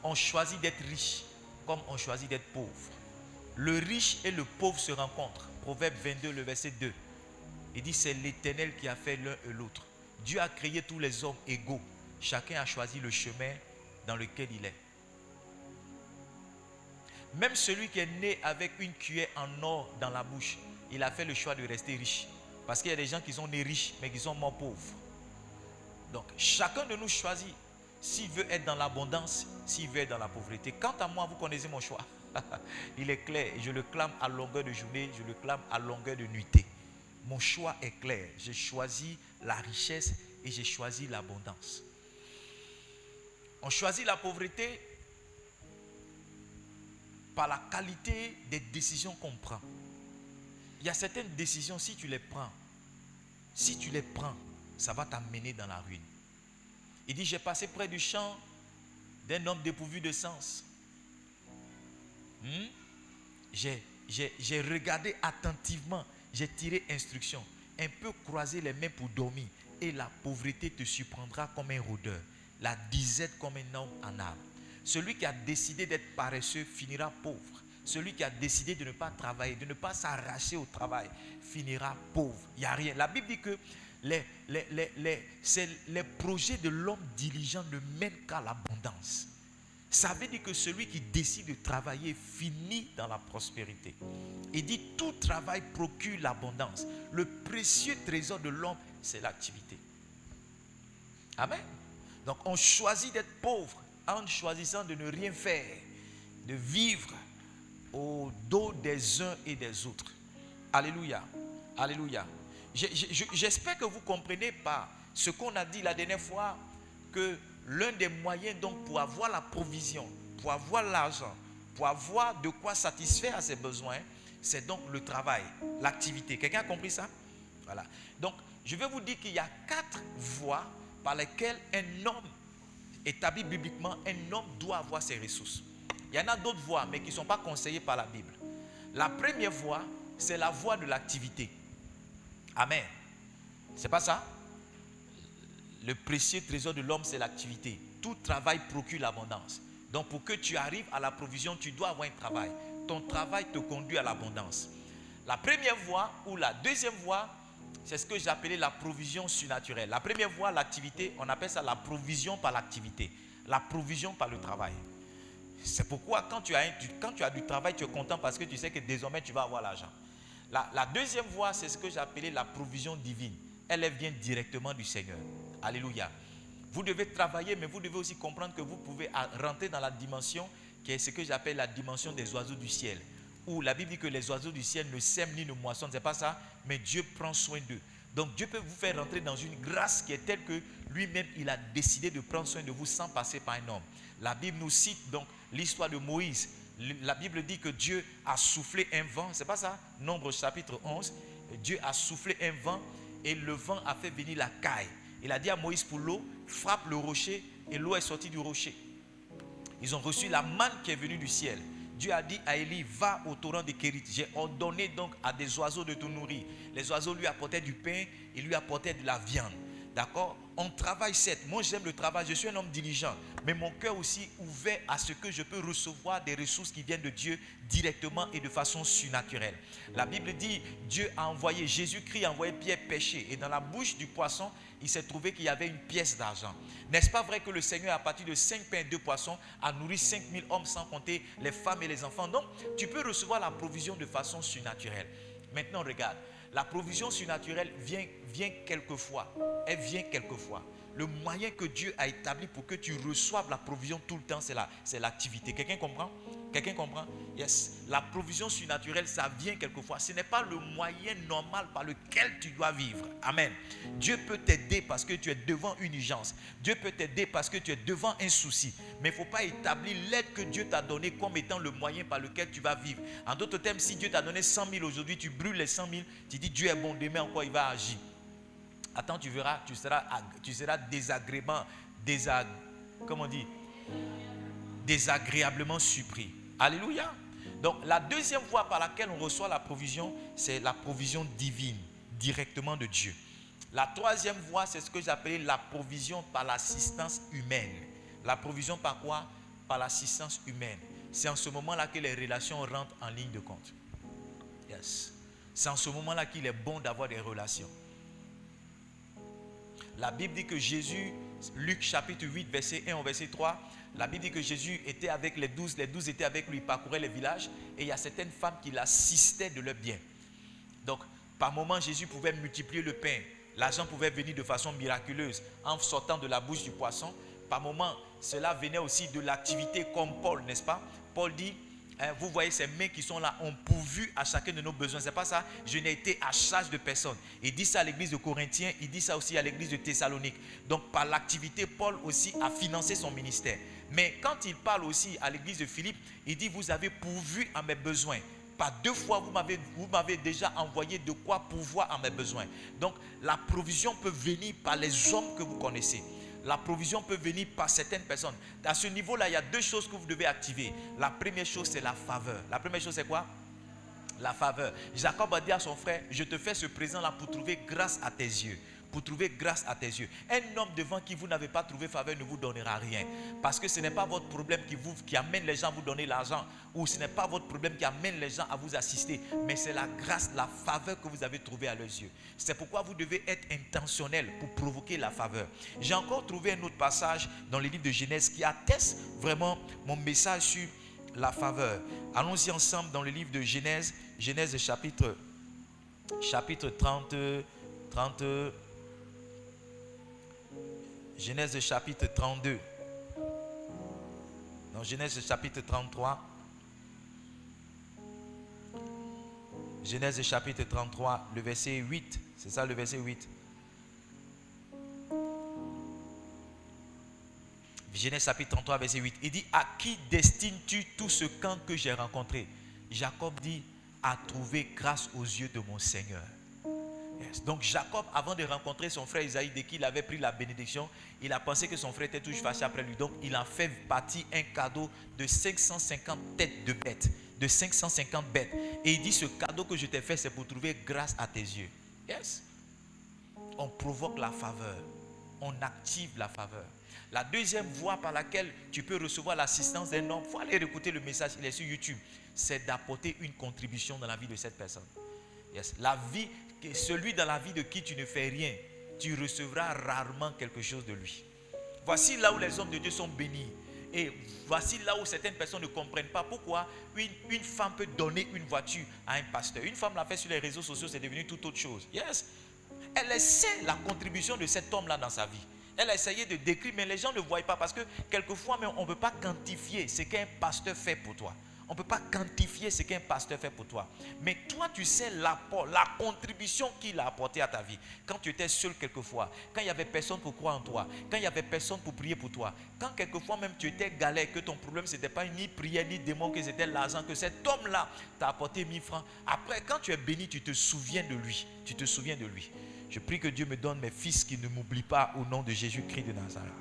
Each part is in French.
on choisit d'être riche comme on choisit d'être pauvre. Le riche et le pauvre se rencontrent. Proverbe 22, le verset 2. Il dit, c'est l'Éternel qui a fait l'un et l'autre. Dieu a créé tous les hommes égaux. Chacun a choisi le chemin dans lequel il est. Même celui qui est né avec une cuillère en or dans la bouche, il a fait le choix de rester riche. Parce qu'il y a des gens qui sont nés riches, mais qui sont morts pauvres. Donc, chacun de nous choisit s'il veut être dans l'abondance, s'il veut être dans la pauvreté. Quant à moi, vous connaissez mon choix. Il est clair. Je le clame à longueur de journée, je le clame à longueur de nuitée. Mon choix est clair. J'ai choisi la richesse et j'ai choisi l'abondance. On choisit la pauvreté par la qualité des décisions qu'on prend. Il y a certaines décisions, si tu les prends, ça va t'amener dans la ruine. Il dit, j'ai passé près du champ d'un homme dépourvu de sens. J'ai regardé attentivement, j'ai tiré instruction, un peu croisé les mains pour dormir, et la pauvreté te surprendra comme un rôdeur, la disette comme un homme en âme. Celui qui a décidé d'être paresseux finira pauvre. Celui qui a décidé de ne pas travailler, de ne pas s'arracher au travail, finira pauvre. Il n'y a rien. La Bible dit que les projets de l'homme diligent ne mènent qu'à l'abondance. Ça veut dire que celui qui décide de travailler finit dans la prospérité. Il dit, tout travail procure l'abondance. Le précieux trésor de l'homme, c'est l'activité. Amen. Donc on choisit d'être pauvre en choisissant de ne rien faire, de vivre au dos des uns et des autres. Alléluia. Alléluia. J'espère que vous comprenez par ce qu'on a dit la dernière fois, que l'un des moyens donc pour avoir la provision, pour avoir l'argent, pour avoir de quoi satisfaire à ses besoins, c'est donc le travail, l'activité. Quelqu'un a compris ça? Voilà. Donc, je vais vous dire qu'il y a 4 voies par lesquelles un homme, établi bibliquement, un homme doit avoir ses ressources. Il y en a d'autres voies, mais qui ne sont pas conseillées par la Bible. La première voie, c'est la voie de l'activité. Amen. C'est pas ça? Le précieux trésor de l'homme, c'est l'activité. Tout travail procure l'abondance. Donc, pour que tu arrives à la provision, tu dois avoir un travail. Ton travail te conduit à l'abondance. La première voie ou la deuxième voie, c'est ce que j'ai la provision surnaturelle. La première voie, l'activité, on appelle ça la provision par l'activité. La provision par le travail. C'est pourquoi quand tu as du travail, tu es content parce que tu sais que désormais tu vas avoir l'argent. La deuxième voie, c'est ce que j'ai appelé la provision divine. Elle vient directement du Seigneur. Alléluia. Vous devez travailler, mais vous devez aussi comprendre que vous pouvez rentrer dans la dimension qui est ce que j'appelle la dimension des oiseaux du ciel. Où la Bible dit que les oiseaux du ciel ne sèment ni ne moissonnent, c'est pas ça, mais Dieu prend soin d'eux. Donc Dieu peut vous faire rentrer dans une grâce qui est telle que lui-même il a décidé de prendre soin de vous sans passer par un homme. La Bible nous cite donc l'histoire de Moïse. La Bible dit que Dieu a soufflé un vent, c'est pas ça? Nombre chapitre 11. Dieu a soufflé un vent et le vent a fait venir la caille. Il a dit à Moïse pour l'eau, frappe le rocher et l'eau est sortie du rocher. Ils ont reçu la manne qui est venue du ciel. Dieu a dit à Élie, va au torrent de Kérit. J'ai ordonné donc à des oiseaux de te nourrir. Les oiseaux lui apportaient du pain et lui apportaient de la viande. D'accord? On travaille certes. Moi j'aime le travail, je suis un homme diligent. Mais mon cœur aussi ouvert à ce que je peux recevoir des ressources qui viennent de Dieu directement et de façon surnaturelle. La Bible dit, Dieu a envoyé, Jésus-Christ a envoyé Pierre pêcher. Et dans la bouche du poisson, il s'est trouvé qu'il y avait une pièce d'argent. N'est-ce pas vrai que le Seigneur, à partir de 5 pains et 2 poissons, a nourri 5000 hommes sans compter les femmes et les enfants? Donc, tu peux recevoir la provision de façon surnaturelle. Maintenant, regarde. La provision surnaturelle vient quelquefois. Elle vient quelquefois. Le moyen que Dieu a établi pour que tu reçoives la provision tout le temps, c'est l'activité. Quelqu'un comprend? Quelqu'un comprend? Yes. La provision surnaturelle, ça vient quelquefois. Ce n'est pas le moyen normal par lequel tu dois vivre. Amen. Dieu peut t'aider parce que tu es devant une urgence. Dieu peut t'aider parce que tu es devant un souci. Mais il ne faut pas établir l'aide que Dieu t'a donnée comme étant le moyen par lequel tu vas vivre. En d'autres termes, si Dieu t'a donné 100 000 aujourd'hui, tu brûles les 100 000, tu dis Dieu est bon, demain encore il va agir. Attends, tu verras, tu seras désagréablement surpris. Alléluia. Donc la deuxième voie par laquelle on reçoit la provision, c'est la provision divine, directement de Dieu. La troisième voie, c'est ce que j'appelle la provision par l'assistance humaine. La provision par quoi? par l'assistance humaine. C'est en ce moment-là que les relations rentrent en ligne de compte. Yes. C'est en ce moment-là qu'il est bon d'avoir des relations. La Bible dit que Jésus, Luc chapitre 8, verset 1 au verset 3, la Bible dit que Jésus était avec les 12 étaient avec lui, il parcourait les villages et il y a certaines femmes qui l'assistaient de leurs biens. Donc, par moment, Jésus pouvait multiplier le pain. L'argent pouvait venir de façon miraculeuse en sortant de la bouche du poisson. Par moment, cela venait aussi de l'activité comme Paul, n'est-ce pas? Paul dit, vous voyez ces mains qui sont là ont pourvu à chacun de nos besoins. C'est pas ça? Je n'ai été à charge de personne. Il dit ça à l'église de Corinthiens, il dit ça aussi à l'église de Thessalonique. Donc par l'activité, Paul aussi a financé son ministère. Mais quand il parle aussi à l'église de Philippe, il dit vous avez pourvu à mes besoins. Par 2 fois, vous m'avez déjà envoyé de quoi pourvoir à mes besoins. Donc la provision peut venir par les hommes que vous connaissez. La provision peut venir par certaines personnes. À ce niveau-là, il y a 2 choses que vous devez activer. La première chose, c'est la faveur. La première chose, c'est quoi? La faveur. Jacob a dit à son frère, je te fais ce présent-là pour trouver grâce à tes yeux. Pour trouver grâce à tes yeux. Un homme devant qui vous n'avez pas trouvé faveur ne vous donnera rien. Parce que ce n'est pas votre problème qui amène les gens à vous donner l'argent. Ou ce n'est pas votre problème qui amène les gens à vous assister. Mais c'est la grâce, la faveur que vous avez trouvée à leurs yeux. C'est pourquoi vous devez être intentionnel pour provoquer la faveur. J'ai encore trouvé un autre passage dans le livre de Genèse qui atteste vraiment mon message sur la faveur. Allons-y ensemble dans le livre de Genèse. Genèse chapitre 30. Genèse chapitre 32. Dans Genèse chapitre 33. Genèse chapitre 33, le verset 8. C'est ça le verset 8. Genèse chapitre 33, verset 8. Il dit, à qui destines-tu tout ce camp que j'ai rencontré? Jacob dit, à trouver grâce aux yeux de mon Seigneur. Yes. Donc Jacob, avant de rencontrer son frère Isaïe, dès qu'il avait pris la bénédiction, il a pensé que son frère était toujours fâché après lui. Donc il en fait partie un cadeau de 550 têtes de bêtes. De 550 bêtes. Et il dit, ce cadeau que je t'ai fait, c'est pour trouver grâce à tes yeux. Yes. On provoque la faveur. On active la faveur. La deuxième voie par laquelle tu peux recevoir l'assistance d'un homme, il faut aller écouter le message, il est sur YouTube, c'est d'apporter une contribution dans la vie de cette personne. Yes. Celui dans la vie de qui tu ne fais rien, tu recevras rarement quelque chose de lui. Voici là où les hommes de Dieu sont bénis. Et voici là où certaines personnes ne comprennent pas pourquoi une femme peut donner une voiture à un pasteur. Une femme l'a fait sur les réseaux sociaux, c'est devenu toute autre chose. Yes. Elle essaie la contribution de cet homme-là dans sa vie. Elle a essayé de décrire, mais les gens ne voient pas parce que quelquefois, on ne peut pas quantifier ce qu'un pasteur fait pour toi. On ne peut pas quantifier ce qu'un pasteur fait pour toi. Mais toi, tu sais l'apport, la contribution qu'il a apporté à ta vie. Quand tu étais seul quelquefois, quand il n'y avait personne pour croire en toi, quand il n'y avait personne pour prier pour toi, quand quelquefois même tu étais galère, que ton problème, ce n'était pas ni prière, ni démon, que c'était l'argent, que cet homme-là t'a apporté 1000 francs. Après, quand tu es béni, tu te souviens de lui. Tu te souviens de lui. Je prie que Dieu me donne mes fils qui ne m'oublient pas au nom de Jésus-Christ de Nazareth.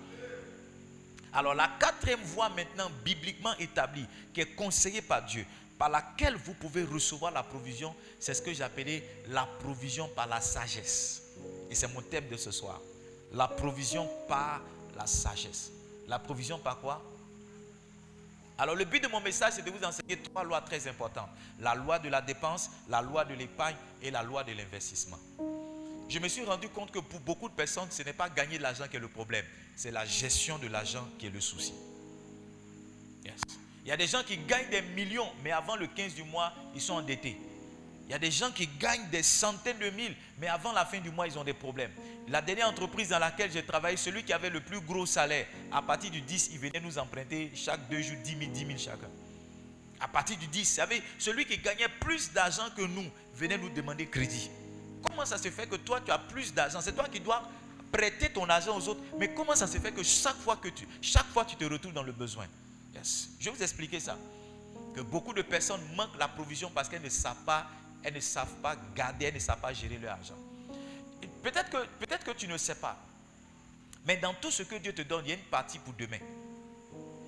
Alors la 4e voie maintenant bibliquement établie, qui est conseillée par Dieu, par laquelle vous pouvez recevoir la provision, c'est ce que j'appelais la provision par la sagesse. Et c'est mon thème de ce soir. La provision par la sagesse. La provision par quoi? Alors le but de mon message, c'est de vous enseigner 3 lois très importantes. La loi de la dépense, la loi de l'épargne et la loi de l'investissement. Je me suis rendu compte que pour beaucoup de personnes, ce n'est pas gagner de l'argent qui est le problème. C'est la gestion de l'argent qui est le souci. Yes. Il y a des gens qui gagnent des millions, mais avant le 15 du mois, ils sont endettés. Il y a des gens qui gagnent des centaines de mille, mais avant la fin du mois, ils ont des problèmes. La dernière entreprise dans laquelle j'ai travaillé, celui qui avait le plus gros salaire, à partir du 10, il venait nous emprunter chaque 2 jours 10 000 chacun. À partir du 10, vous savez, celui qui gagnait plus d'argent que nous venait nous demander crédit. Comment ça se fait que toi, tu as plus d'argent? C'est toi qui dois prêter ton argent aux autres. Mais comment ça se fait que chaque fois tu te retrouves dans le besoin? Yes. Je vais vous expliquer ça. Que beaucoup de personnes manquent la provision parce qu'elles ne savent pas garder, elles ne savent pas gérer leur argent. Peut-être que tu ne sais pas. Mais dans tout ce que Dieu te donne, il y a une partie pour demain.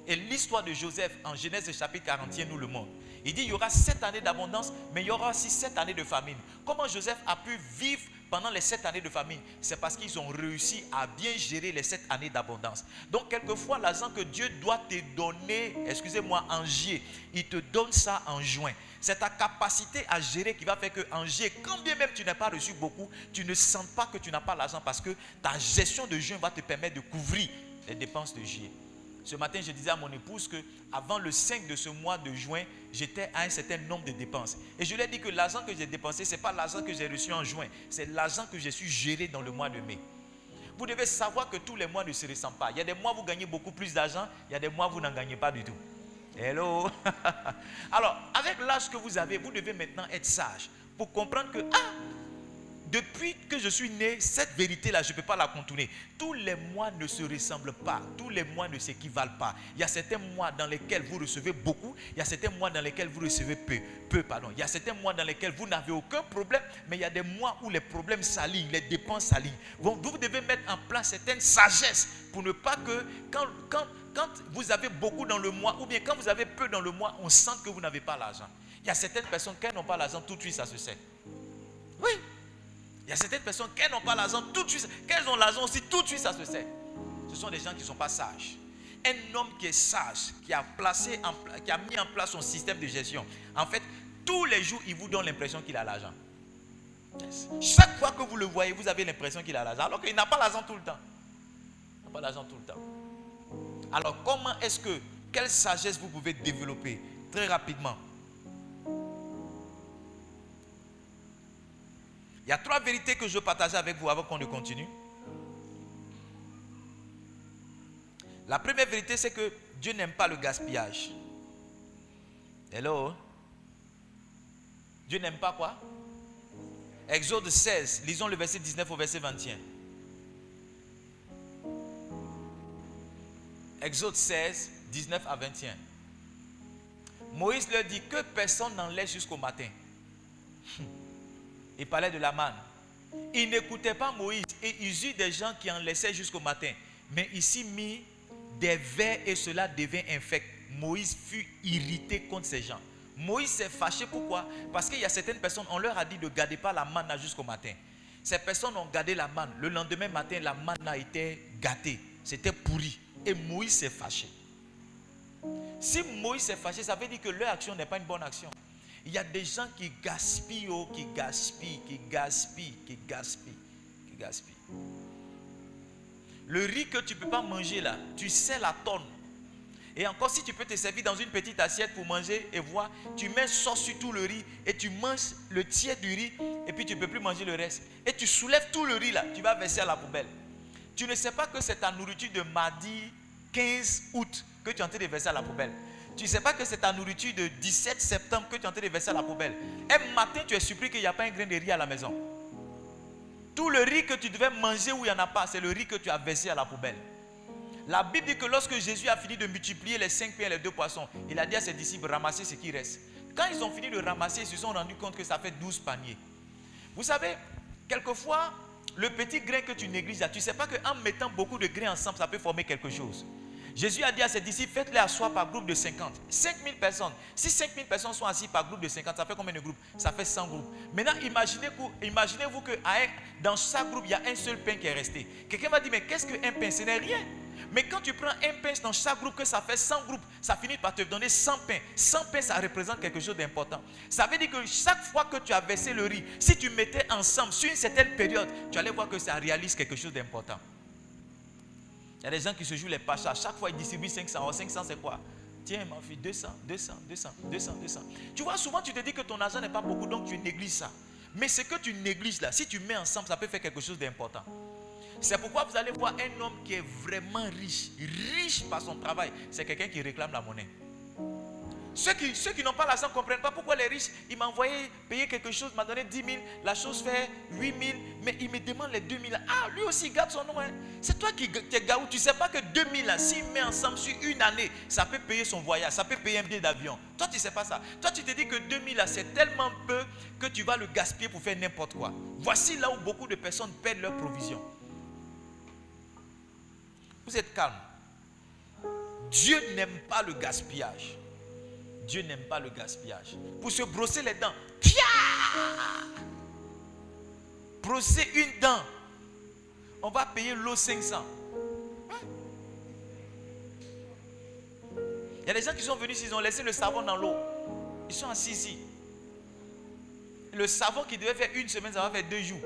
Et l'histoire de Joseph en Genèse chapitre 41 nous le montre. Il dit il y aura 7 années d'abondance, mais il y aura aussi 7 années de famine. Comment Joseph a pu vivre pendant les 7 années de famine, c'est parce qu'ils ont réussi à bien gérer les 7 années d'abondance. Donc quelquefois, l'argent que Dieu doit te donner, excusez-moi, en juillet, il te donne ça en juin. C'est ta capacité à gérer qui va faire qu'en juillet, quand bien même tu n'as pas reçu beaucoup, tu ne sens pas que tu n'as pas l'argent parce que ta gestion de juin va te permettre de couvrir les dépenses de juillet. Ce matin, je disais à mon épouse que avant le 5 de ce mois de juin, j'étais à un certain nombre de dépenses. Et je lui ai dit que l'argent que j'ai dépensé, ce n'est pas l'argent que j'ai reçu en juin, c'est l'argent que j'ai su gérer dans le mois de mai. Vous devez savoir que tous les mois ne se ressemblent pas. Il y a des mois où vous gagnez beaucoup plus d'argent, il y a des mois où vous n'en gagnez pas du tout. Hello. Alors, avec l'âge que vous avez, vous devez maintenant être sage pour comprendre que, depuis que je suis né, cette vérité-là, je ne peux pas la contourner. Tous les mois ne se ressemblent pas. Tous les mois ne s'équivalent pas. Il y a certains mois dans lesquels vous recevez beaucoup. Il y a certains mois dans lesquels vous recevez peu. Il y a certains mois dans lesquels vous n'avez aucun problème. Mais il y a des mois où les problèmes s'alignent, les dépenses s'alignent. Vous devez mettre en place certaines sagesses pour ne pas que quand vous avez beaucoup dans le mois ou bien quand vous avez peu dans le mois, on sente que vous n'avez pas l'argent. Il y a certaines personnes qui n'ont pas l'argent, tout de suite ça se sait. Oui. Il y a certaines personnes qui n'ont pas l'argent tout de suite. Qu'elles ont l'argent aussi, tout de suite ça se sait. Ce sont des gens qui ne sont pas sages. Un homme qui est sage, qui a mis en place son système de gestion. En fait, tous les jours, il vous donne l'impression qu'il a l'argent. Yes. Chaque fois que vous le voyez, vous avez l'impression qu'il a l'argent. Alors qu'il n'a pas l'argent tout le temps. Il n'a pas l'argent tout le temps. Alors, quelle sagesse vous pouvez développer très rapidement? Il y a 3 vérités que je veux partager avec vous avant qu'on ne continue. La première vérité, c'est que Dieu n'aime pas le gaspillage. Hello? Dieu n'aime pas quoi? Exode 16, lisons le verset 19 au verset 21. Exode 16, 19 à 21. Moïse leur dit que personne n'en laisse jusqu'au matin. Il parlait de la manne. Ils n'écoutaient pas Moïse et ils eurent des gens qui en laissaient jusqu'au matin. Mais ici mis des vers et cela devint infect. Moïse fut irrité contre ces gens. Moïse s'est fâché. Pourquoi? Parce qu'il y a certaines personnes, on leur a dit de ne garder pas la manne jusqu'au matin. Ces personnes ont gardé la manne. Le lendemain matin, la manne a été gâtée. C'était pourri. Et Moïse s'est fâché. Si Moïse s'est fâché, ça veut dire que leur action n'est pas une bonne action. Il y a des gens qui gaspillent, qui gaspillent. Le riz que tu ne peux pas manger là, tu sais la tonne. Et encore, si tu peux te servir dans une petite assiette pour manger et voir, tu mets sauce sur tout le riz et tu manges le tiers du riz et puis tu ne peux plus manger le reste. Et tu soulèves tout le riz là, tu vas verser à la poubelle. Tu ne sais pas que c'est ta nourriture de mardi 15 août que tu es en train de verser à la poubelle. Tu ne sais pas que c'est ta nourriture de 17 septembre que tu es en train de verser à la poubelle. Un matin, tu es surpris qu'il n'y a pas un grain de riz à la maison. Tout le riz que tu devais manger où il n'y en a pas, c'est le riz que tu as versé à la poubelle. La Bible dit que lorsque Jésus a fini de multiplier les 5 pains et les 2 poissons, il a dit à ses disciples, ramassez ce qui reste. Quand ils ont fini de ramasser, ils se sont rendus compte que ça fait 12 paniers. Vous savez, quelquefois, le petit grain que tu négliges, tu ne sais pas qu'en mettant beaucoup de grains ensemble, ça peut former quelque chose. Jésus a dit à ses disciples, faites-les asseoir par groupe de 50. 5000 personnes. Si 5000 personnes sont assises par groupe de 50, ça fait combien de groupes? Ça fait 100 groupes. Maintenant, imaginez-vous que dans chaque groupe, il y a un seul pain qui est resté. Quelqu'un va dire, mais qu'est-ce qu'un pain? Ce n'est rien. Mais quand tu prends un pain dans chaque groupe, que ça fait 100 groupes, ça finit par te donner 100 pains. 100 pains, ça représente quelque chose d'important. Ça veut dire que chaque fois que tu as versé le riz, si tu mettais ensemble sur une certaine période, tu allais voir que ça réalise quelque chose d'important. Il y a des gens qui se jouent les pachas. Chaque fois, ils distribuent 500. Oh, 500, c'est quoi? Tiens, ma fille, 200. Tu vois, souvent, tu te dis que ton argent n'est pas beaucoup, donc tu négliges ça. Mais ce que tu négliges là, si tu mets ensemble, ça peut faire quelque chose d'important. C'est pourquoi vous allez voir un homme qui est vraiment riche par son travail. C'est quelqu'un qui réclame la monnaie. Ceux qui n'ont pas l'argent ne comprennent pas pourquoi les riches, il m'a envoyé payer quelque chose, m'a donné 10 000, la chose fait 8 000, mais il me demande les 2 000. Ah, lui aussi, garde son nom. Hein. C'est toi qui es gaou. Tu ne sais pas que 2 000, s'il met ensemble sur une année, ça peut payer son voyage, ça peut payer un billet d'avion. Toi, tu ne sais pas ça. Toi, tu te dis que 2 000, c'est tellement peu que tu vas le gaspiller pour faire n'importe quoi. Voici là où beaucoup de personnes perdent leurs provisions. Vous êtes calme. Dieu n'aime pas le gaspillage. Dieu n'aime pas le gaspillage. Pour se brosser les dents, brosser une dent, on va payer l'eau 500. Il y a des gens qui sont venus, ils ont laissé le savon dans l'eau. Ils sont assis ici. Le savon qui devait faire une semaine, ça va faire 2 jours.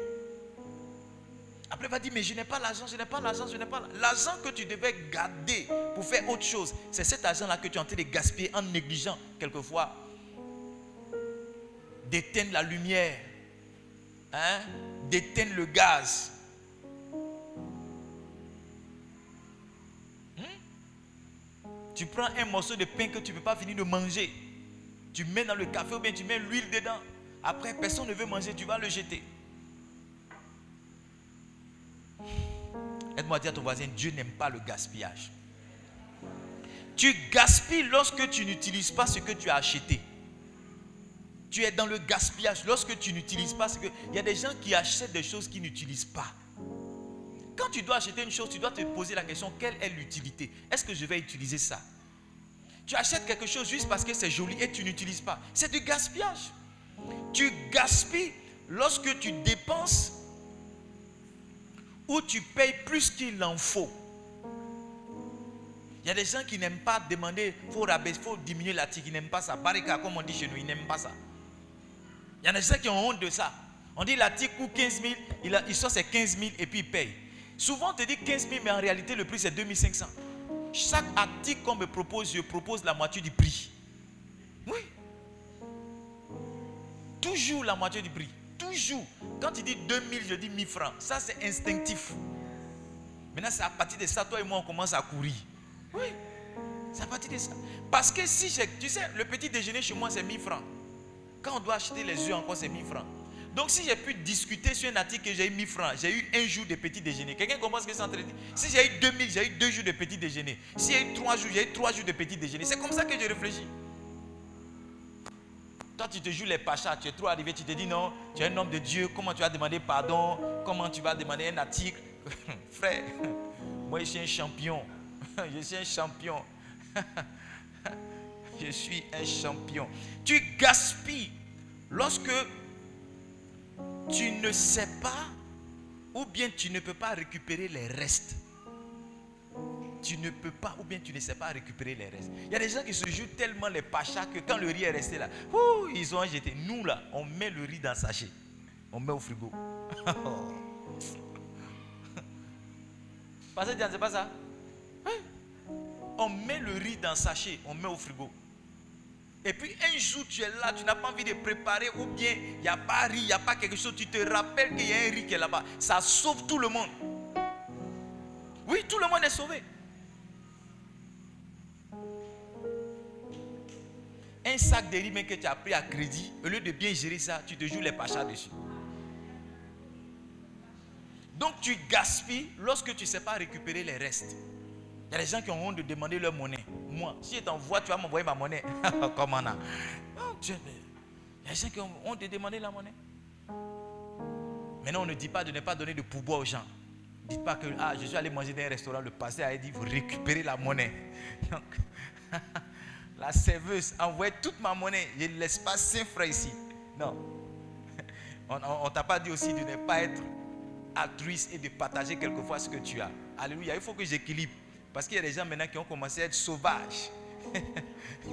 Après, il va dire, mais je n'ai pas l'argent, je n'ai pas l'argent, je n'ai pas l'argent. L'argent que tu devais garder pour faire autre chose, c'est cet argent-là que tu es en train de gaspiller en négligeant quelquefois d'éteindre la lumière, d'éteindre le gaz. Tu prends un morceau de pain que tu ne peux pas finir de manger. Tu mets dans le café ou bien tu mets l'huile dedans. Après, personne ne veut manger, tu vas le jeter. Aide-moi à dire à ton voisin, Dieu n'aime pas le gaspillage. Tu gaspilles lorsque tu n'utilises pas ce que tu as acheté. Tu es dans le gaspillage lorsque tu n'utilises pas ce que... Il y a des gens qui achètent des choses qu'ils n'utilisent pas. Quand tu dois acheter une chose, tu dois te poser la question, quelle est l'utilité? Est-ce que je vais utiliser ça? Tu achètes quelque chose juste parce que c'est joli et tu n'utilises pas. C'est du gaspillage. Tu gaspilles lorsque tu dépenses ou tu payes plus qu'il en faut. Il y a des gens qui n'aiment pas demander, il faut rabaisser, il faut diminuer la tique, ils n'aiment pas ça. Barika, comme on dit chez nous, ils n'aiment pas ça. Il y a des gens qui ont honte de ça. On dit la tique coûte 15 000, il sort ses 15 000 et puis il paye. Souvent on te dit 15 000, mais en réalité le prix c'est 2500. Chaque article qu'on me propose, je propose la moitié du prix. Oui. Toujours la moitié du prix. Toujours. Quand tu dis 2000, je dis 1000 francs. Ça c'est instinctif. Maintenant c'est à partir de ça, toi et moi on commence à courir. Oui. C'est à partir de ça. Parce que si j'ai, tu sais, le petit déjeuner chez moi c'est 1000 francs. Quand on doit acheter les œufs encore c'est 1000 francs. Donc si j'ai pu discuter sur un article que j'ai eu 1000 francs, j'ai eu un jour de petit déjeuner. Quelqu'un comprend ce que c'est en train de dire? Si j'ai eu 2000, j'ai eu 2 jours de petit déjeuner. Si j'ai eu 3 jours, j'ai eu 3 jours de petit déjeuner. C'est comme ça que je réfléchis. Toi tu te joues les pachas, tu es trop arrivé, tu te dis non, tu es un homme de Dieu, comment tu vas demander pardon? Comment tu vas demander un article? Frère, moi je suis un champion. Je suis un champion. Je suis un champion. Tu gaspilles lorsque tu ne sais pas ou bien tu ne peux pas récupérer les restes. Tu ne peux pas ou bien tu ne sais pas récupérer les restes. Il y a des gens qui se jouent tellement les pachas que quand le riz est resté là, ils ont jeté. Nous là, on met le riz dans le sachet. On met au frigo. Pasteur Diane, c'est pas ça? On met le riz dans le sachet, on met au frigo. Et puis un jour tu es là, tu n'as pas envie de préparer ou bien il n'y a pas riz, il n'y a pas quelque chose, tu te rappelles qu'il y a un riz qui est là-bas. Ça sauve tout le monde. Oui, tout le monde est sauvé. Un sac de riz même que tu as pris à crédit, au lieu de bien gérer ça, tu te joues les pachas dessus. Donc tu gaspilles lorsque tu ne sais pas récupérer les restes. Il y a des gens qui ont honte de demander leur monnaie. Moi, si je t'envoie, tu vas m'envoyer ma monnaie. Comment là? Il y a des gens qui ont honte de demander la monnaie. Maintenant, on ne dit pas de ne pas donner de pourboire aux gens. Dites pas que je suis allé manger dans un restaurant, le pasteur a dit il faut récupérer la monnaie. Donc, la serveuse envoie toute ma monnaie. Je ne laisse pas 5 francs ici. Non. On ne t'a pas dit aussi de ne pas être altruiste et de partager quelquefois ce que tu as. Alléluia, il faut que j'équilibre. Parce qu'il y a des gens maintenant qui ont commencé à être sauvages.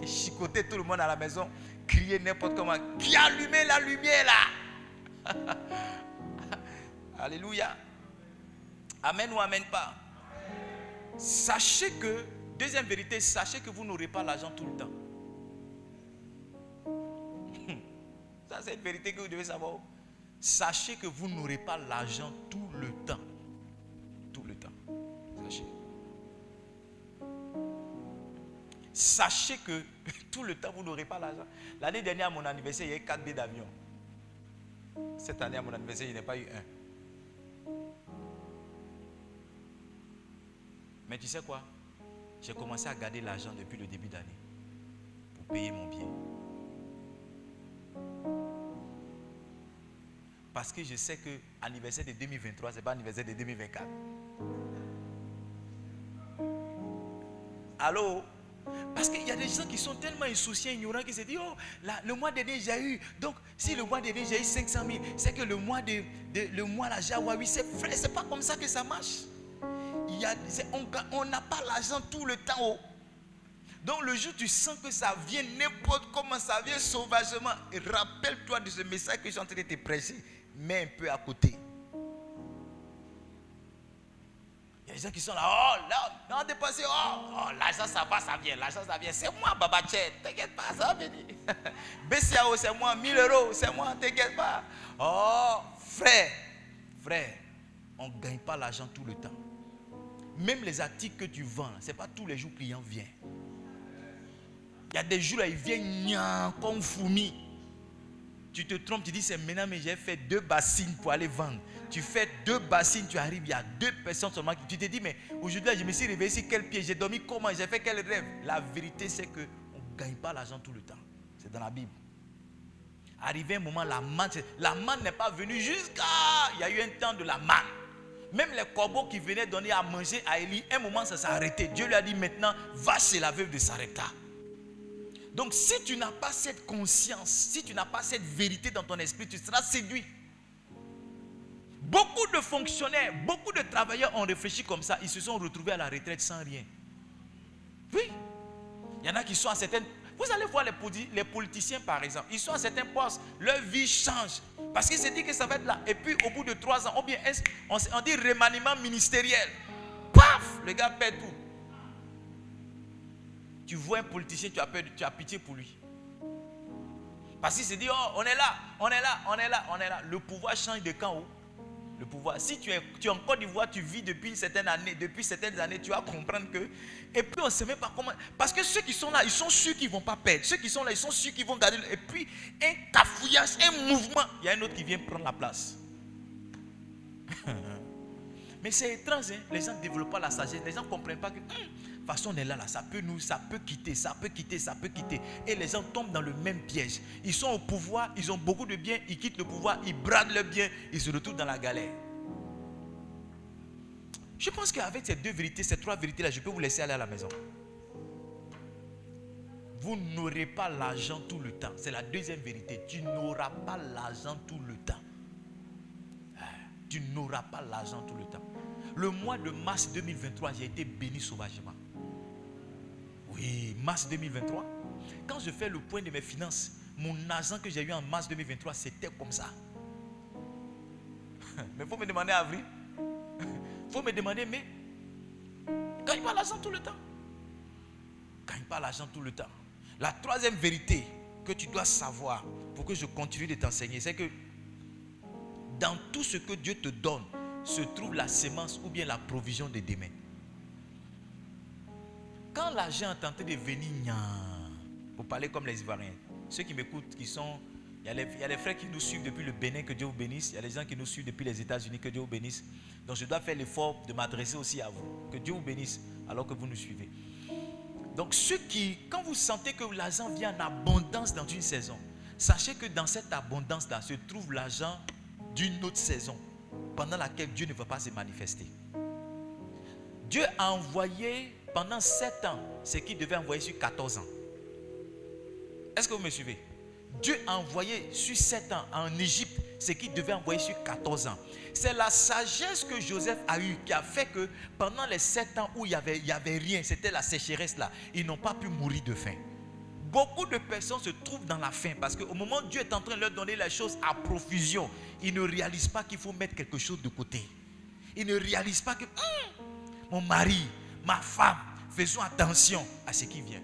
Chicoter tout le monde à la maison, crier n'importe comment. Qui a allumé la lumière là? Alléluia. Amen ou amen pas? Sachez que, deuxième vérité, sachez que vous n'aurez pas l'argent tout le temps. Ça c'est une vérité que vous devez savoir. Sachez que vous n'aurez pas l'argent tout le temps. Tout le temps. Sachez. Sachez que tout le temps vous n'aurez pas l'argent. L'année dernière à mon anniversaire, il y a eu 4 billets d'avion. Cette année à mon anniversaire, il n'y en a pas eu un. Mais tu sais quoi? J'ai commencé à garder l'argent depuis le début d'année pour payer mon billet. Parce que je sais que l'anniversaire de 2023, ce n'est pas l'anniversaire de 2024. Allô? Parce qu'il y a des gens qui sont tellement insouciants, ignorants, qui se disent, oh, le mois dernier j'ai eu, donc si le mois dernier j'ai eu 500 000, c'est que le mois là j'ai eu 800. Frère, c'est pas comme ça que ça marche. On n'a pas l'argent tout le temps. Oh. Donc le jour où tu sens que ça vient n'importe comment, ça vient sauvagement, rappelle-toi de ce message que je suis en train de te prêcher, mets un peu à côté. Il y a des gens qui sont là, oh là, non, dépassé, oh, l'argent ça va, ça vient, l'argent ça vient. C'est moi, Baba Tchè, t'inquiète pas, ça va venir. BCAO, c'est moi, 1000 €, c'est moi, t'inquiète pas. Oh, frère, on ne gagne pas l'argent tout le temps. Même les articles que tu vends, ce n'est pas tous les jours que le client vient. Il y a des jours là, il vient comme fourmi. Tu te trompes, tu dis c'est maintenant, mais j'ai fait 2 bassines pour aller vendre. Tu fais 2 bassines, tu arrives, il y a 2 personnes seulement. Tu te dis, mais aujourd'hui, je me suis réveillé sur quel pied, j'ai dormi comment, j'ai fait quel rêve. La vérité, c'est qu'on ne gagne pas l'argent tout le temps. C'est dans la Bible. Arrivé un moment, la manne n'est pas venue jusqu'à... Il y a eu un temps de la manne. Même les corbeaux qui venaient donner à manger à Élie, un moment, ça s'est arrêté. Dieu lui a dit maintenant, va chez la veuve de Sarepta. Donc, si tu n'as pas cette conscience, si tu n'as pas cette vérité dans ton esprit, tu seras séduit. Beaucoup de fonctionnaires, beaucoup de travailleurs ont réfléchi comme ça. Ils se sont retrouvés à la retraite sans rien. Oui. Il y en a qui sont à certaines... Vous allez voir les politiciens, par exemple. Ils sont à certains postes. Leur vie change. Parce qu'ils se disent que ça va être là. Et puis, au bout de 3 ans, ou bien on dit remaniement ministériel. Paf! Le gars perd tout. Tu vois un politicien, tu as pitié pour lui. Parce qu'il se dit, oh, on est là. Le pouvoir change de camp. Le pouvoir. Si tu es en Côte d'Ivoire, tu vis depuis certaines années, tu vas comprendre que... Et puis on ne sait même pas comment... Parce que ceux qui sont là, ils sont sûrs qu'ils ne vont pas perdre. Ceux qui sont là, ils sont sûrs qu'ils vont garder... Et puis, un cafouillage, un mouvement, il y a un autre qui vient prendre la place. Mais c'est étrange, hein? Les gens ne développent pas la sagesse. Les gens ne comprennent pas que... De toute façon, on est là, ça peut quitter. Et les gens tombent dans le même piège. Ils sont au pouvoir, ils ont beaucoup de biens, ils quittent le pouvoir, ils bradent leurs biens, ils se retrouvent dans la galère. Je pense qu'avec ces 2 vérités, ces 3 vérités-là, je peux vous laisser aller à la maison. Vous n'aurez pas l'argent tout le temps. C'est la 2e vérité. Tu n'auras pas l'argent tout le temps. Tu n'auras pas l'argent tout le temps. Le mois de mars 2023, j'ai été béni sauvagement. Oui, mars 2023. Quand je fais le point de mes finances, mon argent que j'ai eu en mars 2023, c'était comme ça. Mais il faut me demander en avril. Il faut me demander, mais gagne pas l'argent tout le temps. Gagne pas l'argent tout le temps. La 3e vérité que tu dois savoir pour que je continue de t'enseigner, c'est que dans tout ce que Dieu te donne se trouve la sémence ou bien la provision de demain. Quand l'argent est en train de venir, pour parler comme les Ivoiriens, ceux qui m'écoutent, il y a les frères qui nous suivent depuis le Bénin, que Dieu vous bénisse. Il y a les gens qui nous suivent depuis les États-Unis, que Dieu vous bénisse. Donc je dois faire l'effort de m'adresser aussi à vous. Que Dieu vous bénisse alors que vous nous suivez. Donc quand vous sentez que l'argent vient en abondance dans une saison, sachez que dans cette abondance-là se trouve l'argent d'une autre saison, pendant laquelle Dieu ne va pas se manifester. Dieu a envoyé pendant 7 ans ce qu'il devait envoyer sur 14 ans. Est-ce que vous me suivez? Dieu a envoyé sur 7 ans en Égypte ce qu'il devait envoyer sur 14 ans. C'est la sagesse que Joseph a eue qui a fait que pendant les 7 ans où il n'y avait rien, c'était la sécheresse là, ils n'ont pas pu mourir de faim. Beaucoup de personnes se trouvent dans la faim parce qu'au moment où Dieu est en train de leur donner les choses à profusion, ils ne réalisent pas qu'il faut mettre quelque chose de côté. Ils ne réalisent pas que mon mari, ma femme, faisons attention à ce qui vient.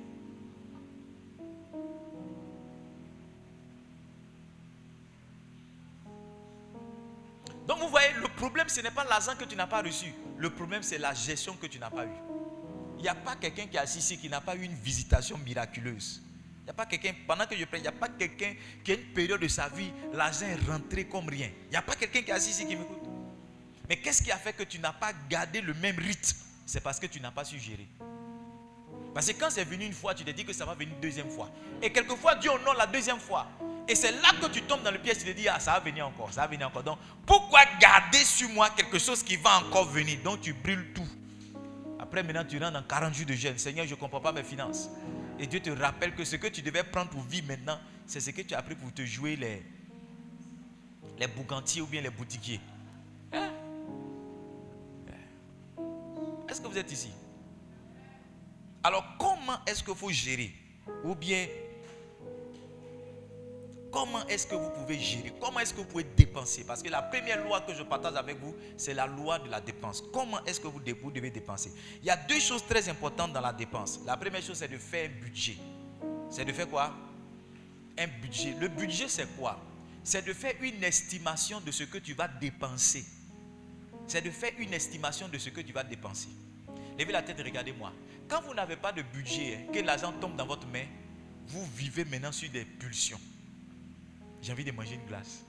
Donc vous voyez, le problème ce n'est pas l'argent que tu n'as pas reçu. Le problème c'est la gestion que tu n'as pas eue. Il n'y a pas quelqu'un qui est assis ici qui n'a pas eu une visitation miraculeuse. Il n'y a pas quelqu'un, pendant que je prends, il n'y a pas quelqu'un qui a une période de sa vie, l'argent est rentré comme rien. Il n'y a pas quelqu'un qui est assis ici qui m'écoute. Mais qu'est-ce qui a fait que tu n'as pas gardé le même rythme? C'est parce que tu n'as pas su gérer. Parce que quand c'est venu une fois, tu te dis que ça va venir une 2e fois. Et quelquefois, Dieu honore la 2e fois. Et c'est là que tu tombes dans le piège, tu te dis, ah, ça va venir encore, ça va venir encore. Donc, pourquoi garder sur moi quelque chose qui va encore venir? Donc, tu brûles tout. Après, maintenant, tu rentres dans 40 jours de jeûne. Seigneur, je ne comprends pas mes finances. Et Dieu te rappelle que ce que tu devais prendre pour vivre maintenant, c'est ce que tu as pris pour te jouer les bougantiers ou bien les boutiquiers. Hein? Est-ce que vous êtes ici? Alors, comment est-ce qu'il faut gérer? Ou bien, comment est-ce que vous pouvez gérer? Comment est-ce que vous pouvez dépenser? Parce que la première loi que je partage avec vous, c'est la loi de la dépense. Comment est-ce que vous devez dépenser? Il y a deux choses très importantes dans la dépense. La première chose, c'est de faire un budget. C'est de faire quoi? Un budget. Le budget, c'est quoi? C'est de faire une estimation de ce que tu vas dépenser. C'est de faire une estimation de ce que tu vas dépenser. Levez la tête et regardez-moi. Quand vous n'avez pas de budget, que l'argent tombe dans votre main, vous vivez maintenant sur des pulsions. J'ai envie de manger une glace.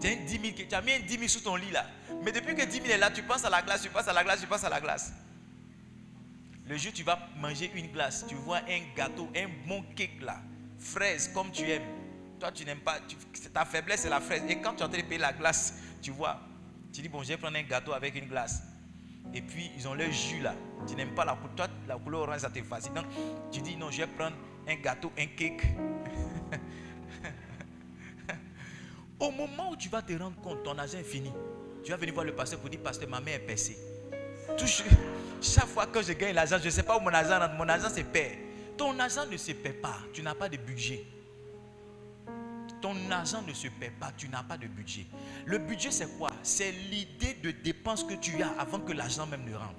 Tu as mis un 10 000 sous ton lit là. Mais depuis que 10 000 est là, tu penses à la glace, tu penses à la glace, tu penses à la glace. Le jour où tu vas manger une glace, tu vois un gâteau, un bon cake là, fraise comme tu aimes. Toi tu n'aimes pas, ta faiblesse c'est la fraise. Et quand tu es en train de payer la glace, tu vois, tu dis bon je vais prendre un gâteau avec une glace. Et puis ils ont leur jus là. Tu n'aimes pas la couleur, toi la couleur orange ça te fascine. Donc tu dis non je vais prendre un gâteau, un cake. Au moment où tu vas te rendre compte, ton argent est fini. Tu vas venir voir le pasteur pour dire pasteur ma main est percée. Chaque fois que je gagne l'argent, je ne sais pas où mon argent rentre, mon argent se perd. Ton argent ne se perd pas, tu n'as pas de budget. Ton argent ne se perd pas, tu n'as pas de budget. Le budget c'est quoi? C'est l'idée de dépense que tu as avant que l'argent même ne rentre.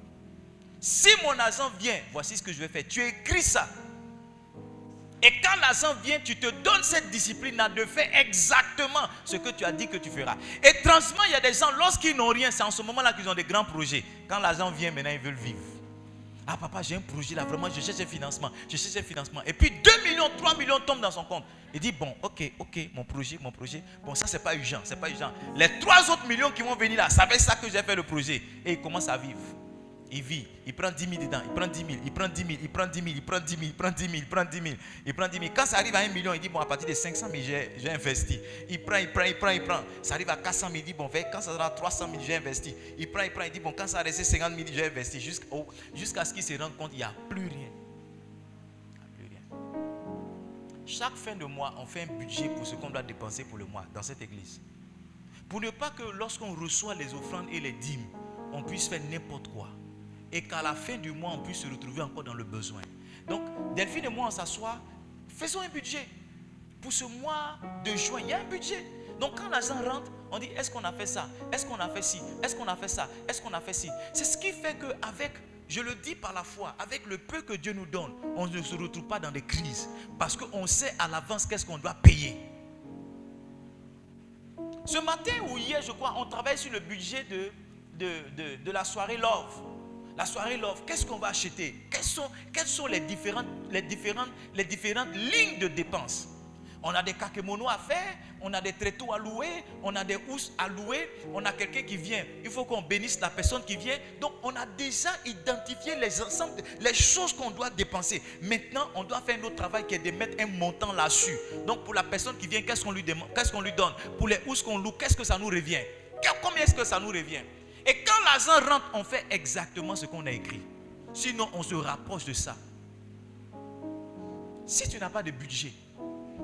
Si mon argent vient, voici ce que je vais faire. Tu écris ça. Et quand l'argent vient, tu te donnes cette discipline de faire exactement ce que tu as dit que tu feras. Étrangement, il y a des gens, lorsqu'ils n'ont rien, c'est en ce moment-là qu'ils ont des grands projets. Quand l'argent vient, maintenant, ils veulent vivre. Ah papa, j'ai un projet là, vraiment, je cherche un financement. Et puis 2 millions, 3 millions tombent dans son compte. Il dit, bon, ok, mon projet. Bon, ça, c'est pas urgent. Les 3 autres millions qui vont venir là, ça fait ça que j'ai fait le projet. Et il commence à vivre. Il vit, il prend 10 000 dedans, il prend 10 000, il prend 10 000, il prend 10 000, il prend 10 000, il prend 10 000, il prend 10 000, il prend 10 000. Quand ça arrive à 1 million, il dit bon, à partir de 500 000, j'ai investi. Il prend. Ça arrive à 400 000, il dit bon, quand ça sera 300 000, j'ai investi. Il prend, il dit bon, quand ça reste 50 000, j'ai investi. Jusqu'à ce qu'il se rende compte, il n'y a plus rien. Chaque fin de mois, on fait un budget pour ce qu'on doit dépenser pour le mois dans cette église. Pour ne pas que lorsqu'on reçoit les offrandes et les dîmes, on puisse faire n'importe quoi. Et qu'à la fin du mois, on puisse se retrouver encore dans le besoin. Donc, Delphine et moi, on s'assoit, faisons un budget. Pour ce mois de juin, il y a un budget. Donc, quand l'argent rentre, on dit, est-ce qu'on a fait ça? Est-ce qu'on a fait ci? Est-ce qu'on a fait ça? Est-ce qu'on a fait ci? C'est ce qui fait qu'avec, je le dis par la foi, avec le peu que Dieu nous donne, on ne se retrouve pas dans des crises. Parce qu'on sait à l'avance qu'est-ce qu'on doit payer. Ce matin ou hier, je crois, on travaille sur le budget de la soirée Love. La soirée Love, qu'est-ce qu'on va acheter? Quelles sont les différentes lignes de dépenses? On a des kakémonos à faire, on a des tréteaux à louer, on a des housses à louer, on a quelqu'un qui vient. Il faut qu'on bénisse la personne qui vient. Donc, on a déjà identifié les choses qu'on doit dépenser. Maintenant, on doit faire notre travail qui est de mettre un montant là-dessus. Donc, pour la personne qui vient, qu'est-ce qu'on lui donne? Pour les housses qu'on loue, qu'est-ce que ça nous revient? Combien est-ce que ça nous revient? Et quand l'argent rentre, on fait exactement ce qu'on a écrit. Sinon, on se rapproche de ça. Si tu n'as pas de budget,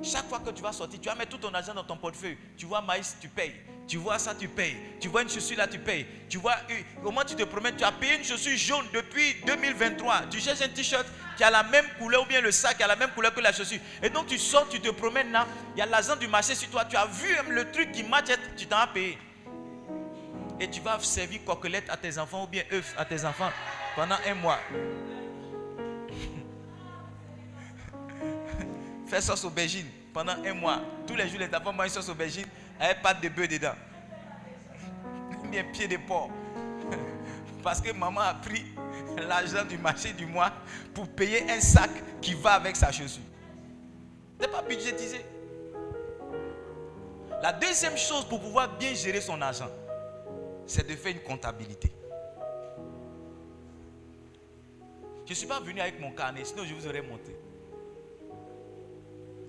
chaque fois que tu vas sortir, tu vas mettre tout ton argent dans ton portefeuille. Tu vois maïs, tu payes. Tu vois ça, tu payes. Tu vois une chaussure là, tu payes. Tu vois comment tu te promènes. Tu as payé une chaussure jaune depuis 2023. Tu cherches un t-shirt qui a la même couleur ou bien le sac qui a la même couleur que la chaussure. Et donc tu sors, tu te promènes là. Il y a l'argent du marché sur toi. Tu as vu le truc qui match, tu t'en as payé. Et tu vas servir coquelette à tes enfants ou bien œufs à tes enfants pendant 1 mois. Fais sauce aubergine pendant 1 mois. Tous les jours, les enfants mangent sauce aubergine avec pâte de bœuf dedans. Bien pied de porc. Parce que maman a pris l'argent du marché du mois pour payer un sac qui va avec sa chaussure. Ce n'est pas budgétisé. La deuxième chose pour pouvoir bien gérer son argent, c'est de faire une comptabilité. Je ne suis pas venu avec mon carnet, sinon je vous aurais montré.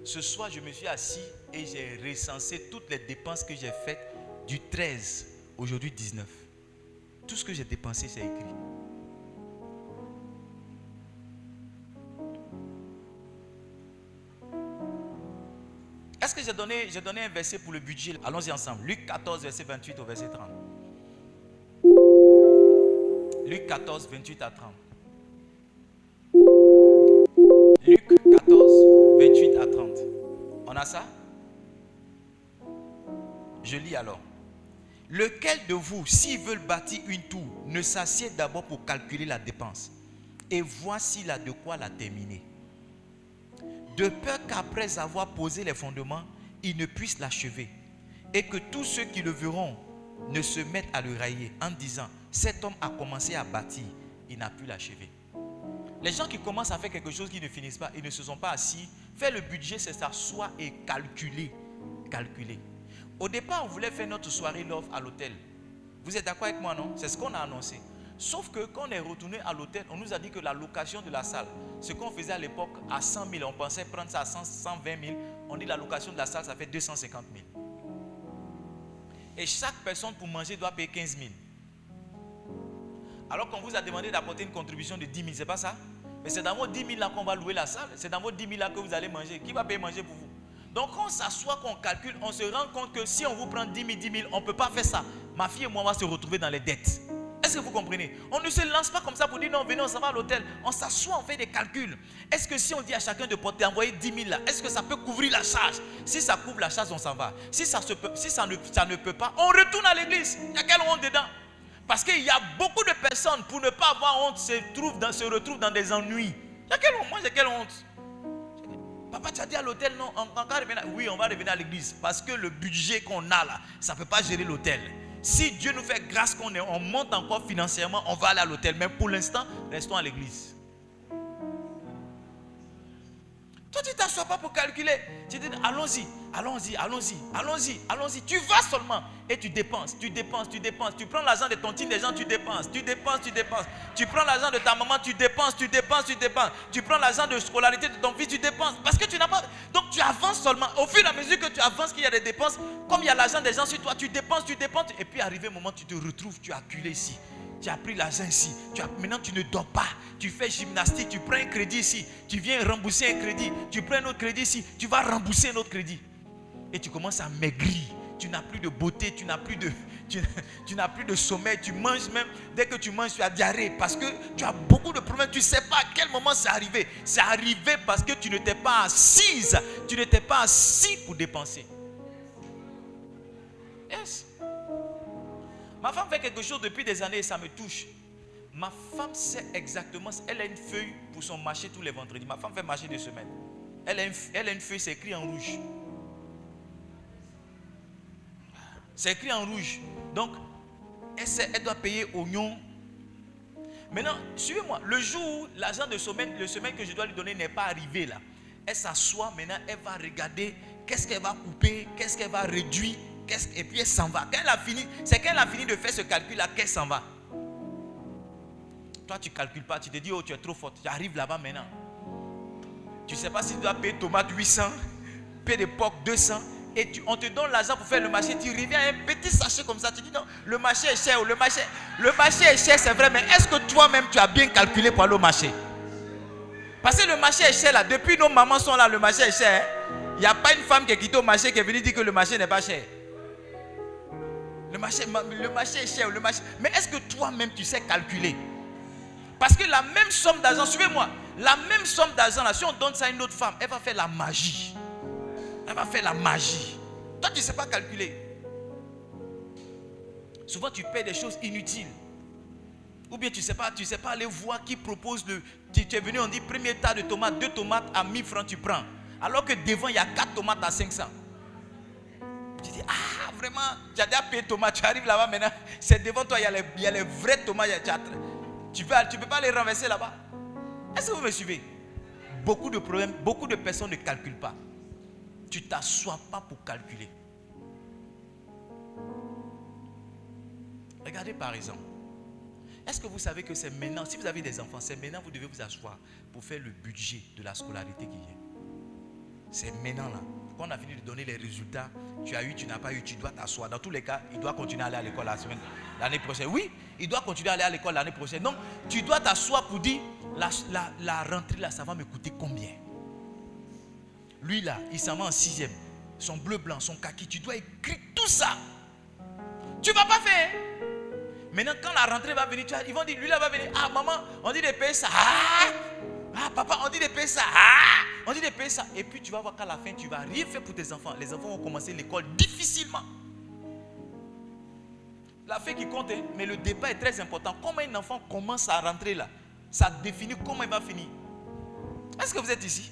Ce soir, je me suis assis et j'ai recensé toutes les dépenses que j'ai faites du 13, aujourd'hui 19. Tout ce que j'ai dépensé, c'est écrit. Est-ce que j'ai donné un verset pour le budget? Allons-y ensemble. Luc 14, verset 28 au verset 30. Luc 14, 28 à 30. Luc 14, 28 à 30. On a ça? Je lis alors. Lequel de vous, s'il veut bâtir une tour, ne s'assied d'abord pour calculer la dépense et voir s'il a de quoi la terminer, de peur qu'après avoir posé les fondements, il ne puisse l'achever, et que tous ceux qui le verront ne se mettent à le railler en disant: cet homme a commencé à bâtir, il n'a pu l'achever. Les gens qui commencent à faire quelque chose qui ne finissent pas, ils ne se sont pas assis. Faire le budget, c'est s'asseoir et calculer. Calculer. Au départ, on voulait faire notre soirée love à l'hôtel. Vous êtes d'accord avec moi, non? C'est ce qu'on a annoncé. Sauf que quand on est retourné à l'hôtel, on nous a dit que la location de la salle, ce qu'on faisait à l'époque à 100 000, on pensait prendre ça à 120 000. On dit la location de la salle, ça fait 250 000. Et chaque personne pour manger doit payer 15 000. Alors qu'on vous a demandé d'apporter une contribution de 10 000, c'est pas ça? Mais c'est dans vos 10 000 là qu'on va louer la salle. C'est dans vos 10 000 là que vous allez manger. Qui va payer manger pour vous? Donc quand on s'assoit, qu'on calcule, on se rend compte que si on vous prend 10 000, on ne peut pas faire ça. Ma fille et moi, on va se retrouver dans les dettes. Est-ce que vous comprenez? On ne se lance pas comme ça pour dire non, venez, on s'en va à l'hôtel. On s'assoit, on fait des calculs. Est-ce que si on dit à chacun de porter, envoyer 10 000 là, est-ce que ça peut couvrir la charge? Si ça couvre la charge, on s'en va. Si ça ne peut pas, on retourne à l'église. Il y a quelle honte dedans? Parce qu'il y a beaucoup de personnes, pour ne pas avoir honte, se retrouvent dans des ennuis. Il y a quelle honte? Moi, j'ai quelle honte? Papa, tu as dit à l'hôtel, non, oui, on va revenir à l'église. Parce que le budget qu'on a là, ça ne peut pas gérer l'hôtel. Si Dieu nous fait grâce on monte encore financièrement, on va aller à l'hôtel. Mais pour l'instant, restons à l'église. Toi, tu ne t'assois pas pour calculer. Tu dis, allons-y. Tu vas seulement et tu dépenses. Tu prends l'argent de ton team, des gens, tu dépenses. Tu prends l'argent de ta maman, tu dépenses. Tu prends l'argent de scolarité de ton fils, tu dépenses. Parce que tu n'as pas. Donc tu avances seulement. Au fur et à mesure que tu avances, qu'il y a des dépenses, comme il y a l'argent des gens sur toi, tu dépenses. Et puis arrivé un moment, tu te retrouves, tu as acculé ici. Tu as pris l'argent ici. Maintenant, tu ne dors pas. Tu fais gymnastique. Tu prends un crédit ici. Tu viens rembourser un crédit. Tu prends un autre crédit ici. Tu vas rembourser un autre crédit. Et tu commences à maigrir. Tu n'as plus de beauté. Tu n'as plus de sommeil. Tu manges même. Dès que tu manges, tu as diarrhée. Parce que tu as beaucoup de problèmes. Tu ne sais pas à quel moment c'est arrivé. C'est arrivé parce que tu n'étais pas assise. Tu n'étais pas assis pour dépenser. Yes. Ma femme fait quelque chose depuis des années et ça me touche. Ma femme sait exactement, elle a une feuille pour son marché tous les vendredis. Ma femme fait marché de semaine. Elle a une feuille, c'est écrit en rouge. C'est écrit en rouge. Donc, elle doit payer oignons. Maintenant, suivez-moi. Le jour où l'argent de semaine, le semaine que je dois lui donner n'est pas arrivé là, elle s'assoit maintenant, elle va regarder qu'est-ce qu'elle va couper, qu'est-ce qu'elle va réduire. Et puis elle s'en va. Quand elle a fini de faire ce calcul-là, qu'elle s'en va. Toi, tu ne calcules pas. Tu te dis, oh, tu es trop forte. Tu arrives là-bas maintenant. Tu ne sais pas si tu dois payer tomate 800, payer des porcs 200. Et on te donne l'argent pour faire le marché. Tu reviens à un petit sachet comme ça. Tu dis, non, le marché est cher. Le marché est cher, c'est vrai. Mais est-ce que toi-même, tu as bien calculé pour aller au marché? Parce que le marché est cher là. Depuis nos mamans sont là, le marché est cher. Il n'y a pas une femme qui est quittée au marché qui est venue dire que le marché n'est pas cher. Le marché est cher. Mais est-ce que toi-même tu sais calculer? Parce que la même somme d'argent, suivez-moi, la même somme d'argent là, si on donne ça à une autre femme, elle va faire la magie. Toi, tu ne sais pas calculer. Souvent, tu paies des choses inutiles. Ou bien tu ne sais pas aller voir qui propose tu es venu, on dit premier tas de tomates, 2 tomates à 1000 francs, tu prends. Alors que devant, il y a 4 tomates à 500. Tu dis, vraiment, tu as déjà payé tomates, tu arrives là-bas maintenant, c'est devant toi, il y a les vrais tomates, tu ne peux pas les renverser là-bas. Est-ce que vous me suivez? Beaucoup de problèmes, beaucoup de personnes ne calculent pas. Tu ne t'assois pas pour calculer. Regardez par exemple. Est-ce que vous savez que c'est maintenant, si vous avez des enfants, c'est maintenant que vous devez vous asseoir pour faire le budget de la scolarité qui vient. C'est maintenant là. Quand on a fini de donner les résultats, tu as eu, tu n'as pas eu, tu dois t'asseoir. Dans tous les cas, il doit continuer à aller à l'école l'année prochaine. Oui, il doit continuer à aller à l'école l'année prochaine. Donc, tu dois t'asseoir pour dire, la rentrée là, ça va me coûter combien? Lui là, il s'en va en 6e. Son bleu blanc, son kaki, tu dois écrire tout ça. Tu ne vas pas faire. Maintenant, quand la rentrée va venir, ils vont dire, lui là va venir. Ah maman, on dit de payer ça. Ah papa, on dit de payer ça. On dit de payer ça. Et puis tu vas voir qu'à la fin, tu ne vas rien faire pour tes enfants. Les enfants vont commencer l'école difficilement. La fin qui compte, mais le départ est très important. Comment un enfant commence à rentrer là, ça définit comment il va finir. Est-ce que vous êtes ici?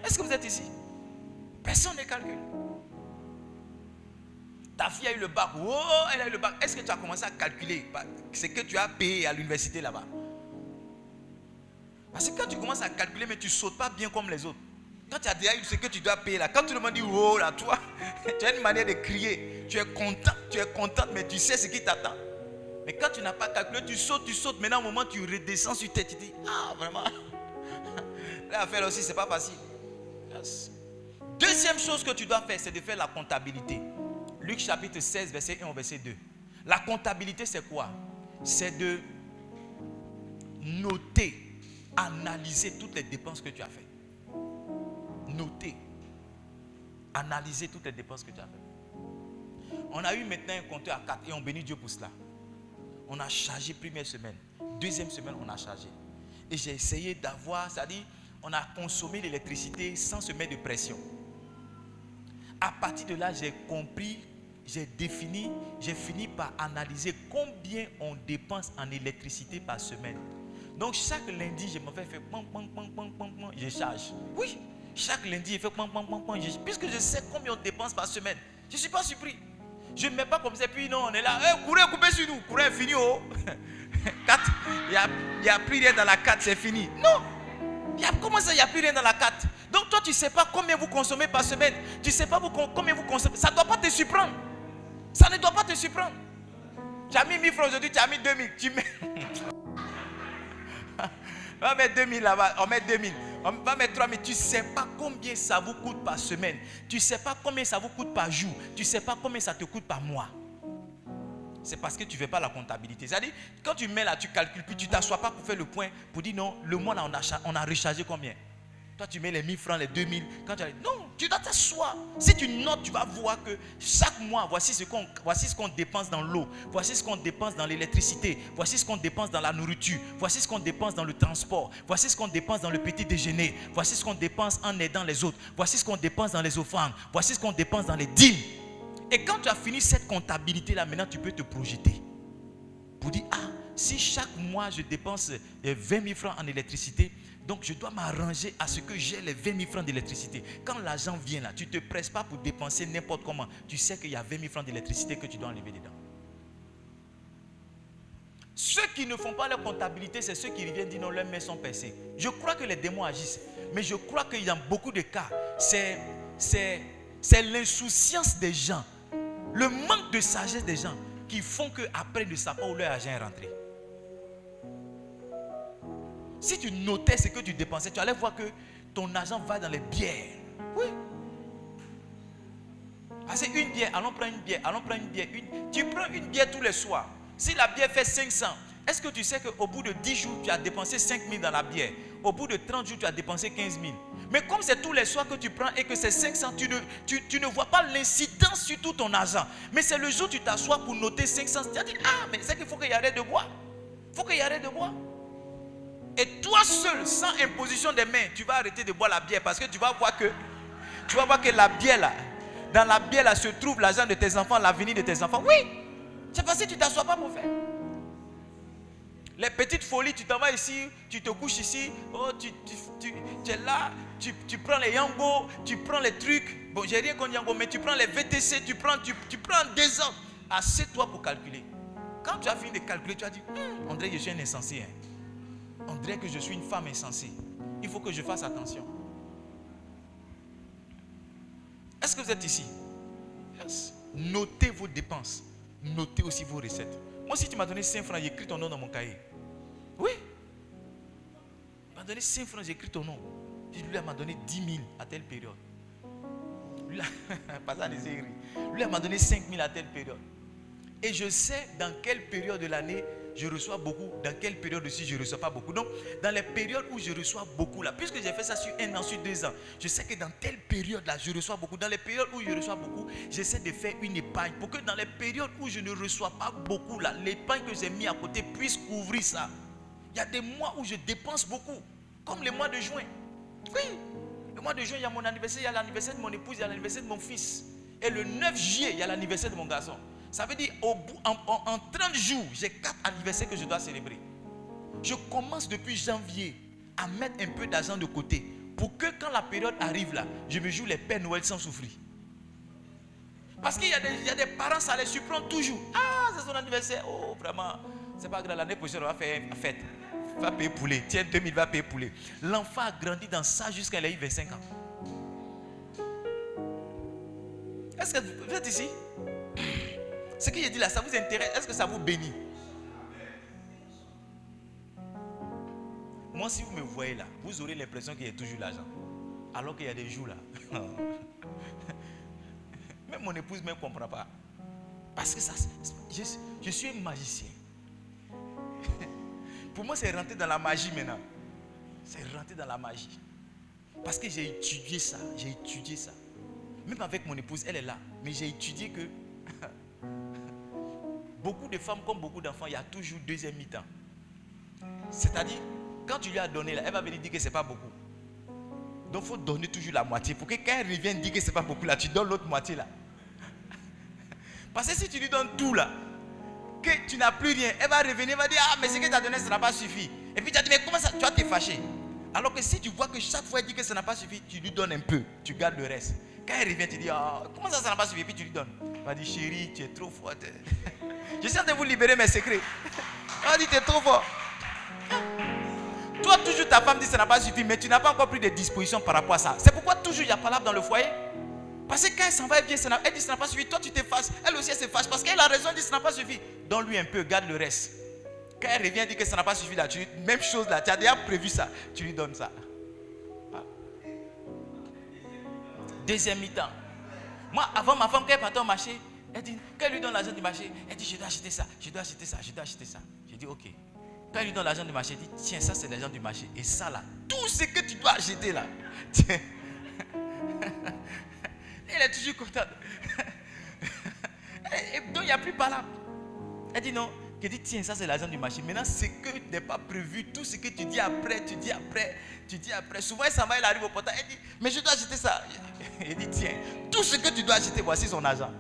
Est-ce que vous êtes ici? Personne ne calcule. Ta fille a eu le bac. Oh, elle a eu le bac. Est-ce que tu as commencé à calculer ce que tu as payé à l'université là-bas? Parce que quand tu commences à calculer, mais tu ne sautes pas bien comme les autres. Quand tu as déjà eu ce que tu dois payer là, quand tout le monde dit oh là, toi, tu as une manière de crier. Tu es contente, mais tu sais ce qui t'attend. Mais quand tu n'as pas calculé, tu sautes. Maintenant, au moment où tu redescends sur tête, tu dis ah, vraiment. L'affaire aussi, ce n'est pas facile. Yes. Deuxième chose que tu dois faire, c'est de faire la comptabilité. Luc chapitre 16, verset 1 au verset 2. La comptabilité, c'est quoi? C'est de noter, analyser toutes les dépenses que tu as faites. Noter, analyser toutes les dépenses que tu as faites. On a eu maintenant un compteur à 4 et on bénit Dieu pour cela. On a chargé première semaine. Deuxième semaine, on a chargé. Et j'ai essayé d'avoir, c'est-à-dire, on a consommé l'électricité sans se mettre de pression. À partir de là, j'ai compris, j'ai fini par analyser combien on dépense en électricité par semaine. Donc chaque lundi, je me fais je charge. Oui, chaque lundi, je fais puisque je sais combien on dépense par semaine. Je ne suis pas surpris. Je ne mets pas comme ça, puis non, on est là, courez, coupez sur nous, courez, fini, oh. 4, il n'y a plus rien dans la 4, c'est fini. Non, comment ça, il n'y a plus rien dans la 4? Donc toi, tu ne sais pas combien vous consommez par semaine. Tu ne sais pas combien vous consommez. Ça ne doit pas te surprendre. Ça ne doit pas te surprendre. Tu as mis 1000 francs aujourd'hui, tu as mis 2000. Tu mets... On va mettre 2000 là-bas, on met 2000. On va mettre 3000. Tu ne sais pas combien ça vous coûte par semaine. Tu ne sais pas combien ça vous coûte par jour. Tu ne sais pas combien ça te coûte par mois. C'est parce que tu ne fais pas la comptabilité. C'est-à-dire, quand tu mets là, tu calcules, puis tu ne t'assois pas pour faire le point, pour dire non, le mois là, on a rechargé combien? Toi, tu mets les 1000 francs, les 2000. Quand tu as... Non, tu dois t'asseoir. Si tu notes, tu vas voir que chaque mois, voici ce qu'on dépense dans l'eau. Voici ce qu'on dépense dans l'électricité. Voici ce qu'on dépense dans la nourriture. Voici ce qu'on dépense dans le transport. Voici ce qu'on dépense dans le petit déjeuner. Voici ce qu'on dépense en aidant les autres. Voici ce qu'on dépense dans les offrandes. Voici ce qu'on dépense dans les dîmes. Et quand tu as fini cette comptabilité-là, maintenant, tu peux te projeter. Pour dire, ah, si chaque mois, je dépense 20 000 francs en électricité, donc je dois m'arranger à ce que j'ai les 20 000 francs d'électricité. Quand l'argent vient là, tu ne te presses pas pour dépenser n'importe comment. Tu sais qu'il y a 20 000 francs d'électricité que tu dois enlever dedans. Ceux qui ne font pas leur comptabilité, c'est ceux qui reviennent dire non, leurs mains sont percées. Je crois que les démons agissent. Mais je crois qu'il y a beaucoup de cas, c'est l'insouciance des gens, le manque de sagesse des gens qui font qu'après ne savent pas où leur argent est rentré. Si tu notais ce que tu dépensais, tu allais voir que ton argent va dans les bières. Oui. Parce qu'une bière, allons prendre une bière, tu prends une bière tous les soirs. Si la bière fait 500, est-ce que tu sais qu'au bout de 10 jours, tu as dépensé 5 000 dans la bière? Au bout de 30 jours, tu as dépensé 15 000. Mais comme c'est tous les soirs que tu prends et que c'est 500, tu ne vois pas l'incidence sur tout ton argent. Mais c'est le jour où tu t'assois pour noter 500. Tu as dit, ah, mais c'est qu'il faut qu'il y arrête de boire. Il faut qu'il y arrête de boire. Et toi seul, sans imposition des mains, tu vas arrêter de boire la bière parce que tu vas voir que la bière là, dans la bière là se trouve l'argent de tes enfants, l'avenir de tes enfants. Oui, c'est parce que tu ne t'assois pas pour faire. Les petites folies, tu t'en vas ici, tu te couches ici, oh, tu es là, tu prends les yango, tu prends les trucs. Bon, j'ai rien contre yango, mais tu prends les VTC, tu prends des ans. Assieds-toi pour calculer. Quand tu as fini de calculer, tu as dit, on dirait que je suis un insensé. On dirait que je suis une femme insensée. Il faut que je fasse attention. Est-ce que vous êtes ici? Yes. Notez vos dépenses. Notez aussi vos recettes. Moi, si tu m'as donné 5 francs, j'ai écrit ton nom dans mon cahier. Oui. Tu m'as donné 5 francs, j'ai écrit ton nom. Puis lui, elle m'a donné 10 000 à telle période. Lui m'a donné 5 000 à telle période. Et je sais dans quelle période de l'année je reçois beaucoup, dans quelle période aussi je ne reçois pas beaucoup. Donc, dans les périodes où je reçois beaucoup, là, puisque j'ai fait ça sur 1 an, sur 2 ans, je sais que dans telle période-là, je reçois beaucoup. Dans les périodes où je reçois beaucoup, j'essaie de faire une épargne pour que dans les périodes où je ne reçois pas beaucoup, là, l'épargne que j'ai mis à côté puisse couvrir ça. Il y a des mois où je dépense beaucoup, comme le mois de juin. Oui, le mois de juin, il y a mon anniversaire, il y a l'anniversaire de mon épouse, il y a l'anniversaire de mon fils. Et le 9 juillet, il y a l'anniversaire de mon garçon. Ça veut dire en 30 jours, j'ai 4 anniversaires que je dois célébrer. Je commence depuis janvier à mettre un peu d'argent de côté pour que quand la période arrive là, je me joue les Pères Noël sans souffrir. Parce qu'il y a des parents, ça les surprend toujours. Ah, c'est son anniversaire. Oh, vraiment, c'est pas grave, l'année prochaine, on va faire une fête. On va payer poulet. Tiens, 2000 va payer poulet. L'enfant a grandi dans ça jusqu'à il a eu 25 ans. Est-ce que vous êtes ici? Ce que j'ai dit là, ça vous intéresse? Est-ce que ça vous bénit? Moi, si vous me voyez là, vous aurez l'impression qu'il y a toujours l'argent. Alors qu'il y a des jours là. Même mon épouse ne me comprend pas. Parce que ça, je suis un magicien. Pour moi, c'est rentrer dans la magie maintenant. C'est rentrer dans la magie. Parce que j'ai étudié ça. J'ai étudié ça. Même avec mon épouse, elle est là. Mais j'ai étudié que beaucoup de femmes, comme beaucoup d'enfants, il y a toujours deuxième mi-temps. C'est-à-dire, quand tu lui as donné, là, elle va venir dire que ce n'est pas beaucoup. Donc, il faut donner toujours la moitié. Pour que quand elle revienne dire que ce n'est pas beaucoup, là, tu donnes l'autre moitié là. Parce que si tu lui donnes tout là, que tu n'as plus rien, elle va revenir, elle va dire, ah, mais ce que tu as donné, ça n'a pas suffi. Et puis tu as dit, mais comment ça, tu vas te fâcher. Alors que si tu vois que chaque fois elle dit que ça n'a pas suffi, tu lui donnes un peu, tu gardes le reste. Quand elle revient, tu dis, ah, comment ça n'a pas suffi, et puis tu lui donnes. Elle va dire, chérie, tu es trop forte. J'essaie de vous libérer mes secrets. Elle va dire, tu es trop fort. Toi, toujours ta femme dit que ça n'a pas suffi, mais tu n'as pas encore pris de dispositions par rapport à ça. C'est pourquoi toujours il y a palabre dans le foyer. Parce que quand elle s'en va, elle vient, elle dit que ça n'a pas suffi. Toi, tu te fâches. Elle aussi, elle se fâche. Parce qu'elle a raison, elle dit que ça n'a pas suffi. Donne-lui un peu, garde le reste. Quand elle revient, elle dit que ça n'a pas suffi. Là, même chose là, tu as déjà prévu ça. Tu lui donnes ça. Deuxième mi-temps. Moi, avant ma femme, quand elle partait au marché, elle dit, quand elle lui donne l'argent du marché, elle dit, je dois acheter ça, je dois acheter ça, je dois acheter ça. J'ai dit, ok. Quand elle lui donne l'argent du marché, elle dit, tiens, ça c'est l'argent du marché. Et ça là, tout ce que tu dois acheter là, tiens. Elle est toujours contente. Et donc il n'y a plus palabre. Elle dit non. Elle dit tiens, ça c'est l'argent du marché. Maintenant, ce que n'est pas prévu, tout ce que tu dis après, tu dis après, tu dis après. Souvent, elle s'en va, elle arrive au portail. Elle dit, mais je dois acheter ça. Elle dit tiens, tout ce que tu dois acheter, voici son argent.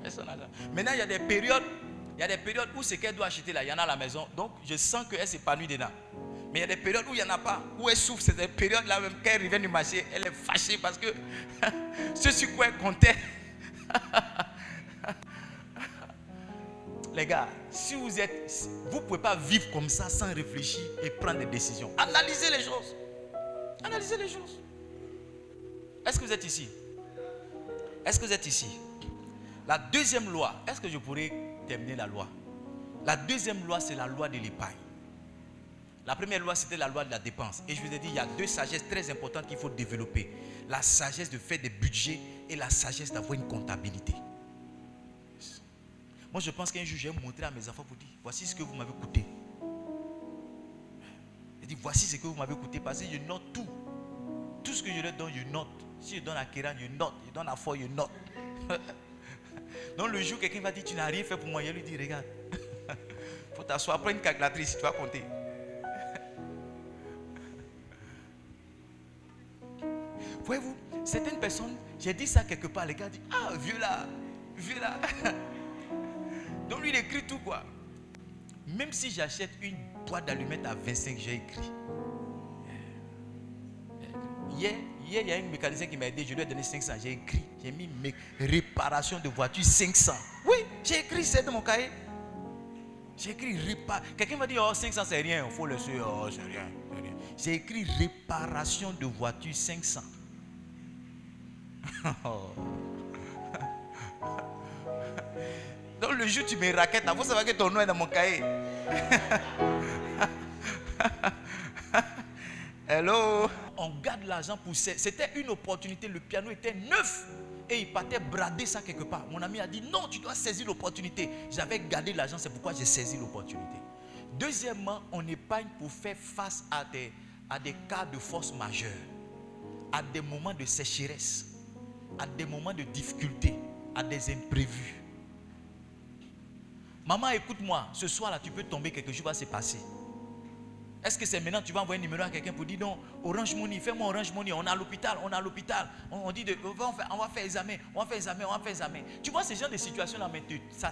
Son argent. Maintenant, il y a des périodes où ce qu'elle doit acheter là, il y en a à la maison. Donc, je sens qu'elle s'épanouit dedans. Mais il y a des périodes où il n'y en a pas, où elle souffre. C'est des périodes là même, quand elle revient du marché, elle est fâchée parce que ce sur quoi elle comptait. Les gars, si vous ne pouvez pas vivre comme ça sans réfléchir et prendre des décisions. Analysez les choses. Analysez les choses. Est-ce que vous êtes ici? Est-ce que vous êtes ici? La deuxième loi, est-ce que je pourrais terminer la loi? La deuxième loi, c'est la loi de l'épargne. La première loi, c'était la loi de la dépense. Et je vous ai dit, il y a deux sagesses très importantes qu'il faut développer. La sagesse de faire des budgets et la sagesse d'avoir une comptabilité. Moi, je pense qu'un jour, je vais montrer à mes enfants pour dire, voici ce que vous m'avez coûté. Je dis, voici ce que vous m'avez coûté parce que je note tout. Tout ce que je leur donne, je note. Si je donne à Kéran, je note. Je donne à Foy, je note. Donc le jour, quelqu'un va dire, tu n'as rien fait pour moi. Je lui dis, regarde, il faut t'asseoir, prends une calculatrice, tu vas compter. Voyez-vous, certaines personnes, j'ai dit ça quelque part, les gars disent, ah, vieux là. Donc lui, il écrit tout quoi. Même si j'achète une boîte d'allumettes à 25, j'ai écrit. Hier, il y a une mécanicien qui m'a aidé, je lui ai donné 500, j'ai écrit. J'ai mis mes réparations de voiture 500. Oui, j'ai écrit, c'est dans mon cahier. J'ai écrit réparation. Quelqu'un m'a dit, oh 500 c'est rien, il faut le suivre, oh c'est rien. J'ai écrit réparation de voiture 500. Donc le jour où tu me raquettes, il faut savoir que ton nom est dans mon cahier. Hello. On garde l'argent pour... C'était une opportunité, le piano était neuf. Et il partait brader ça quelque part. Mon ami a dit, non, tu dois saisir l'opportunité. J'avais gardé l'argent, c'est pourquoi j'ai saisi l'opportunité. Deuxièmement, on épargne pour faire face à des cas de force majeure, à des moments de sécheresse, à des moments de difficulté, à des imprévus. Maman, écoute-moi, ce soir-là, tu peux tomber, quelque chose va se passer. Est-ce que c'est maintenant que tu vas envoyer un numéro à quelqu'un pour dire non, Orange Money, fais-moi Orange Money, on est à l'hôpital, on dit on va faire examen, on va faire examen. Tu vois, ce genre de situation-là,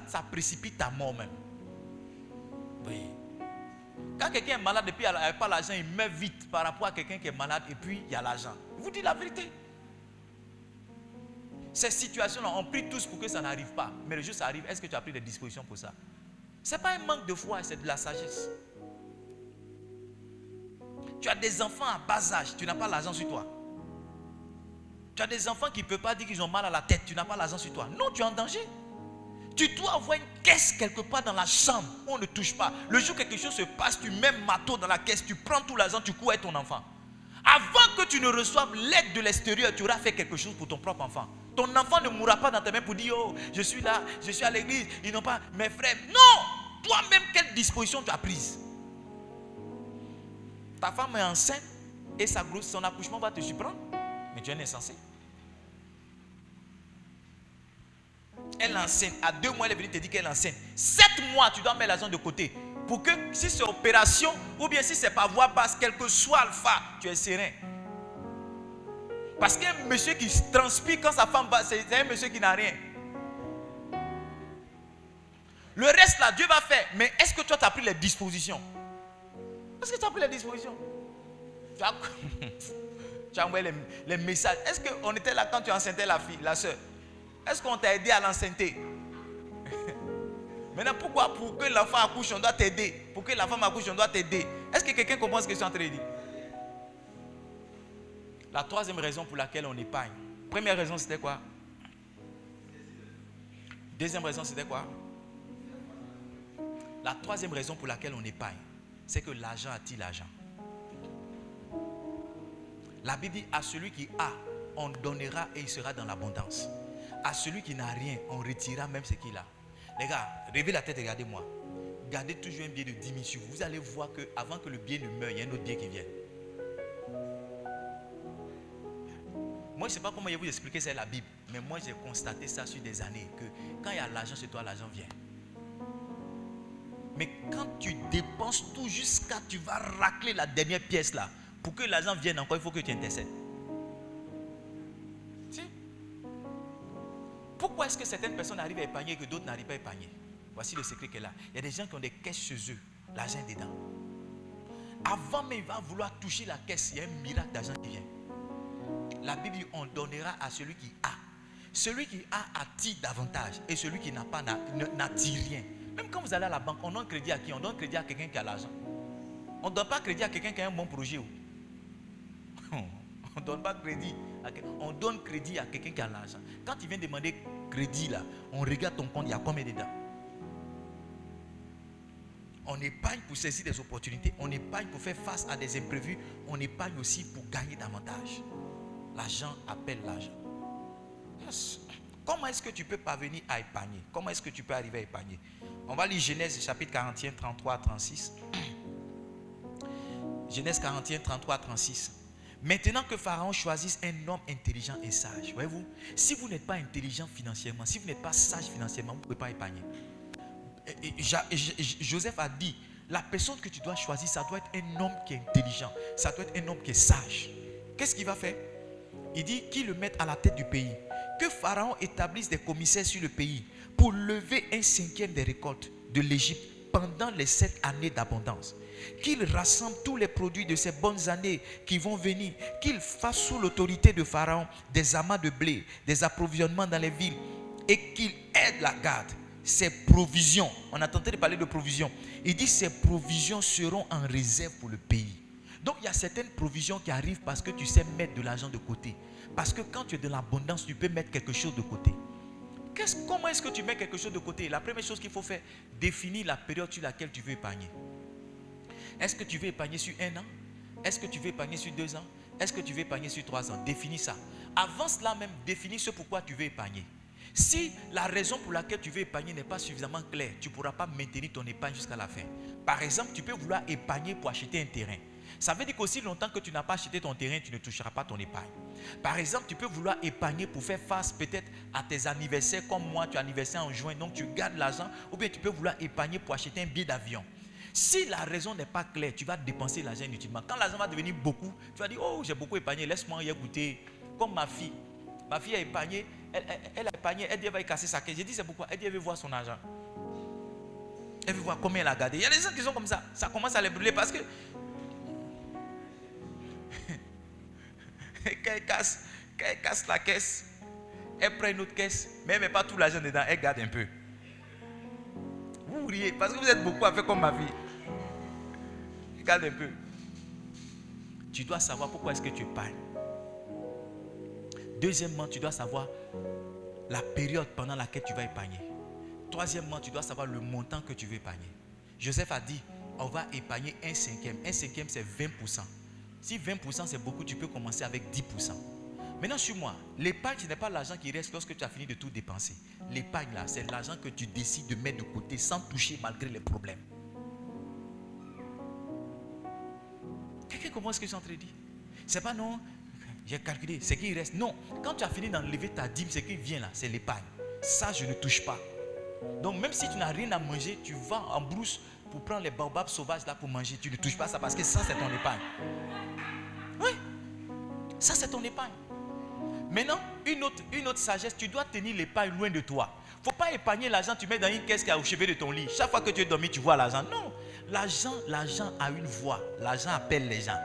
ça précipite ta mort même. Oui. Quand quelqu'un est malade et puis il n'a pas l'argent, il meurt vite par rapport à quelqu'un qui est malade et puis il y a l'argent. Je vous dis la vérité. Ces situations-là, on prie tous pour que ça n'arrive pas. Mais le jour où ça arrive, est-ce que tu as pris des dispositions pour ça? Ce n'est pas un manque de foi, c'est de la sagesse. Tu as des enfants à bas âge, tu n'as pas l'argent sur toi. Tu as des enfants qui ne peuvent pas dire qu'ils ont mal à la tête, tu n'as pas l'argent sur toi. Non, tu es en danger. Tu dois avoir une caisse quelque part dans la chambre où on ne touche pas. Le jour où quelque chose se passe, tu mets marteau dans la caisse, tu prends tout l'argent, tu cours avec ton enfant. Avant que tu ne reçoives l'aide de l'extérieur, tu auras fait quelque chose pour ton propre enfant. Ton enfant ne mourra pas dans tes mains pour dire, oh, je suis là, je suis à l'église, ils n'ont pas mes frères. Non! Toi-même, quelle disposition tu as prise? Ta femme est enceinte et son accouchement va te surprendre. Mais tu es insensé. Elle est enceinte. À 2 mois, elle est venue te dire qu'elle est enceinte. 7 mois, tu dois mettre l'argent de côté. Pour que si c'est opération ou bien si c'est par voie basse, quel que soit alpha, tu es serein. Parce qu'un monsieur qui transpire quand sa femme va, c'est un monsieur qui n'a rien. Le reste là, Dieu va faire. Mais est-ce que toi, tu as pris les dispositions? Est-ce que tu as pris les dispositions? Tu as envoyé les messages. Est-ce qu'on était là quand tu enceintais la fille, la soeur? Est-ce qu'on t'a aidé à l'enceinte? Maintenant, pourquoi pour que l'enfant accouche, on doit t'aider? Pour que la femme accouche, on doit t'aider. Est-ce que quelqu'un comprend ce que je suis en train de dire? La troisième raison pour laquelle on épargne. Première raison, c'était quoi? Deuxième raison, c'était quoi? La troisième raison pour laquelle on épargne, c'est que l'argent attire l'argent. La Bible dit, à celui qui a, on donnera et il sera dans l'abondance. À celui qui n'a rien, on retirera même ce qu'il a. Les gars, levez la tête et regardez-moi. Gardez toujours un billet de 10 000 sur vous. Vous allez voir qu'avant que le billet ne meure, il y a un autre billet qui vient. Moi, je ne sais pas comment je vais vous expliquer, c'est la Bible. Mais moi, j'ai constaté ça sur des années. Que quand il y a l'argent chez toi, l'argent vient. Mais quand tu dépenses tout jusqu'à tu vas racler la dernière pièce là, pour que l'argent vienne encore, il faut que tu intercèdes. Si? Pourquoi est-ce que certaines personnes arrivent à épargner et que d'autres n'arrivent pas à épargner? Voici le secret qu'elle a. Il y a des gens qui ont des caisses chez eux, l'argent est dedans. Avant même il va vouloir toucher la caisse, il y a un miracle d'argent qui vient. La Bible dit, on donnera à celui qui a. Celui qui a attire davantage et celui qui n'a pas n'attire rien. Même quand vous allez à la banque, on donne crédit à qui? On donne crédit à quelqu'un qui a l'argent. On ne donne pas crédit à quelqu'un qui a un bon projet. On ne donne pas crédit à quelqu'un. On donne crédit à quelqu'un qui a l'argent. Quand tu viens demander crédit là, on regarde ton compte, il y a combien dedans? On épargne pour saisir des opportunités. On épargne pour faire face à des imprévus. On épargne aussi pour gagner davantage. L'argent appelle l'argent. Yes. Comment est-ce que tu peux parvenir à épargner? Comment est-ce que tu peux arriver à épargner? On va lire Genèse chapitre 41, 33 à 36. Genèse 41, 33 à 36. Maintenant que Pharaon choisisse un homme intelligent et sage. Voyez-vous, si vous n'êtes pas intelligent financièrement, si vous n'êtes pas sage financièrement, vous ne pouvez pas épargner. Joseph a dit, la personne que tu dois choisir, ça doit être un homme qui est intelligent. Ça doit être un homme qui est sage. Qu'est-ce qu'il va faire? Il dit qu'il le mette à la tête du pays. Que Pharaon établisse des commissaires sur le pays pour lever 1/5 des récoltes de l'Égypte pendant les 7 années d'abondance. Qu'il rassemble tous les produits de ces bonnes années qui vont venir. Qu'il fasse sous l'autorité de Pharaon des amas de blé, des approvisionnements dans les villes et qu'il aide la garde. Ces provisions, on a tenté de parler de provisions. Il dit ces provisions seront en réserve pour le pays. Donc il y a certaines provisions qui arrivent parce que tu sais mettre de l'argent de côté. Parce que quand tu es dans l'abondance, tu peux mettre quelque chose de côté. Comment est-ce que tu mets quelque chose de côté? La première chose qu'il faut faire, définir la période sur laquelle tu veux épargner. Est-ce que tu veux épargner sur 1 an? Est-ce que tu veux épargner sur 2 ans? est-ce que tu veux épargner sur 3 ans? Définis ça. Avant cela même, définis ce pourquoi tu veux épargner. Si la raison pour laquelle tu veux épargner n'est pas suffisamment claire, tu ne pourras pas maintenir ton épargne jusqu'à la fin. Par exemple, tu peux vouloir épargner pour acheter un terrain. Ça veut dire qu'aussi longtemps que tu n'as pas acheté ton terrain, tu ne toucheras pas ton épargne. Par exemple, tu peux vouloir épargner pour faire face peut-être à tes anniversaires, comme moi, tu as anniversaire en juin, donc tu gardes l'argent. Ou bien tu peux vouloir épargner pour acheter un billet d'avion. Si la raison n'est pas claire, tu vas dépenser l'argent inutilement. Quand l'argent va devenir beaucoup, tu vas dire, oh, j'ai beaucoup épargné, laisse-moi y goûter. Comme ma fille. Ma fille a épargné, elle a épargné, elle dit elle va y casser sa caisse. J'ai dit c'est pourquoi? Elle dit elle veut voir son argent. Elle veut voir combien elle a gardé. Il y a des gens qui sont comme ça. Ça commence à les brûler parce que quand elle casse la caisse, elle prend une autre caisse, mais elle ne met pas tout l'argent dedans, elle garde un peu. Vous riez parce que vous êtes beaucoup à faire comme ma fille. Elle garde un peu. Tu dois savoir pourquoi est-ce que tu épargnes. Deuxièmement, tu dois savoir la période pendant laquelle tu vas épargner. Troisièmement, tu dois savoir le montant que tu veux épargner. Joseph a dit, on va épargner 1/5. 1/5, c'est 20%. Si 20% c'est beaucoup, tu peux commencer avec 10%. Maintenant, sur moi, l'épargne, ce n'est pas l'argent qui reste lorsque tu as fini de tout dépenser. L'épargne, là, c'est l'argent que tu décides de mettre de côté sans toucher malgré les problèmes. Quelqu'un comprend ce que je suis en train de dire? C'est pas non, j'ai calculé, c'est qu'il reste. Non, quand tu as fini d'enlever ta dîme, ce qui vient là, c'est l'épargne. Ça, je ne touche pas. Donc, même si tu n'as rien à manger, tu vas en brousse pour prendre les baobabs sauvages là pour manger. Tu ne touches pas ça parce que ça, c'est ton épargne. Oui, ça, c'est ton épargne. Maintenant, une autre sagesse, tu dois tenir l'épargne loin de toi. Il ne faut pas épargner l'argent, tu mets dans une caisse qui est au chevet de ton lit. Chaque fois que tu es dormi, tu vois l'argent. Non, l'argent a une voix. L'argent appelle les gens.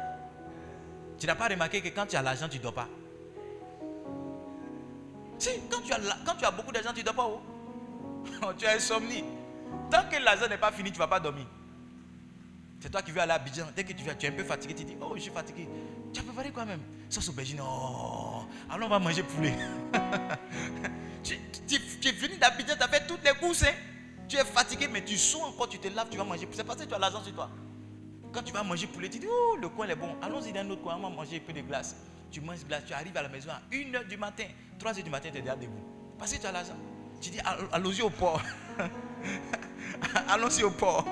Tu n'as pas remarqué que quand tu as l'argent, tu ne dors pas? Si, quand tu as beaucoup d'argent, tu ne dors pas. Oh? Tu as insomnie. Tant que l'argent n'est pas fini, tu ne vas pas dormir. C'est toi qui veux aller à Abidjan. Dès que tu es un peu fatigué, tu dis, oh, je suis fatigué. Tu as préparé quoi même? Sauce aubergine. Oh, alors on va manger poulet. tu es venu d'Abidjan, tu as fait toutes les courses. Hein? Tu es fatigué, mais tu sens encore, tu te laves, tu vas manger. C'est parce que tu as l'argent sur toi. Quand tu vas manger poulet, tu dis, oh, le coin est bon. Allons-y dans un autre coin, on va manger un peu de glace. Tu manges glace, tu arrives à la maison à 1h du matin. 3h du matin, tu es déjà debout. Parce que tu as l'argent. Tu dis, allons-y au port. Allons-y au port.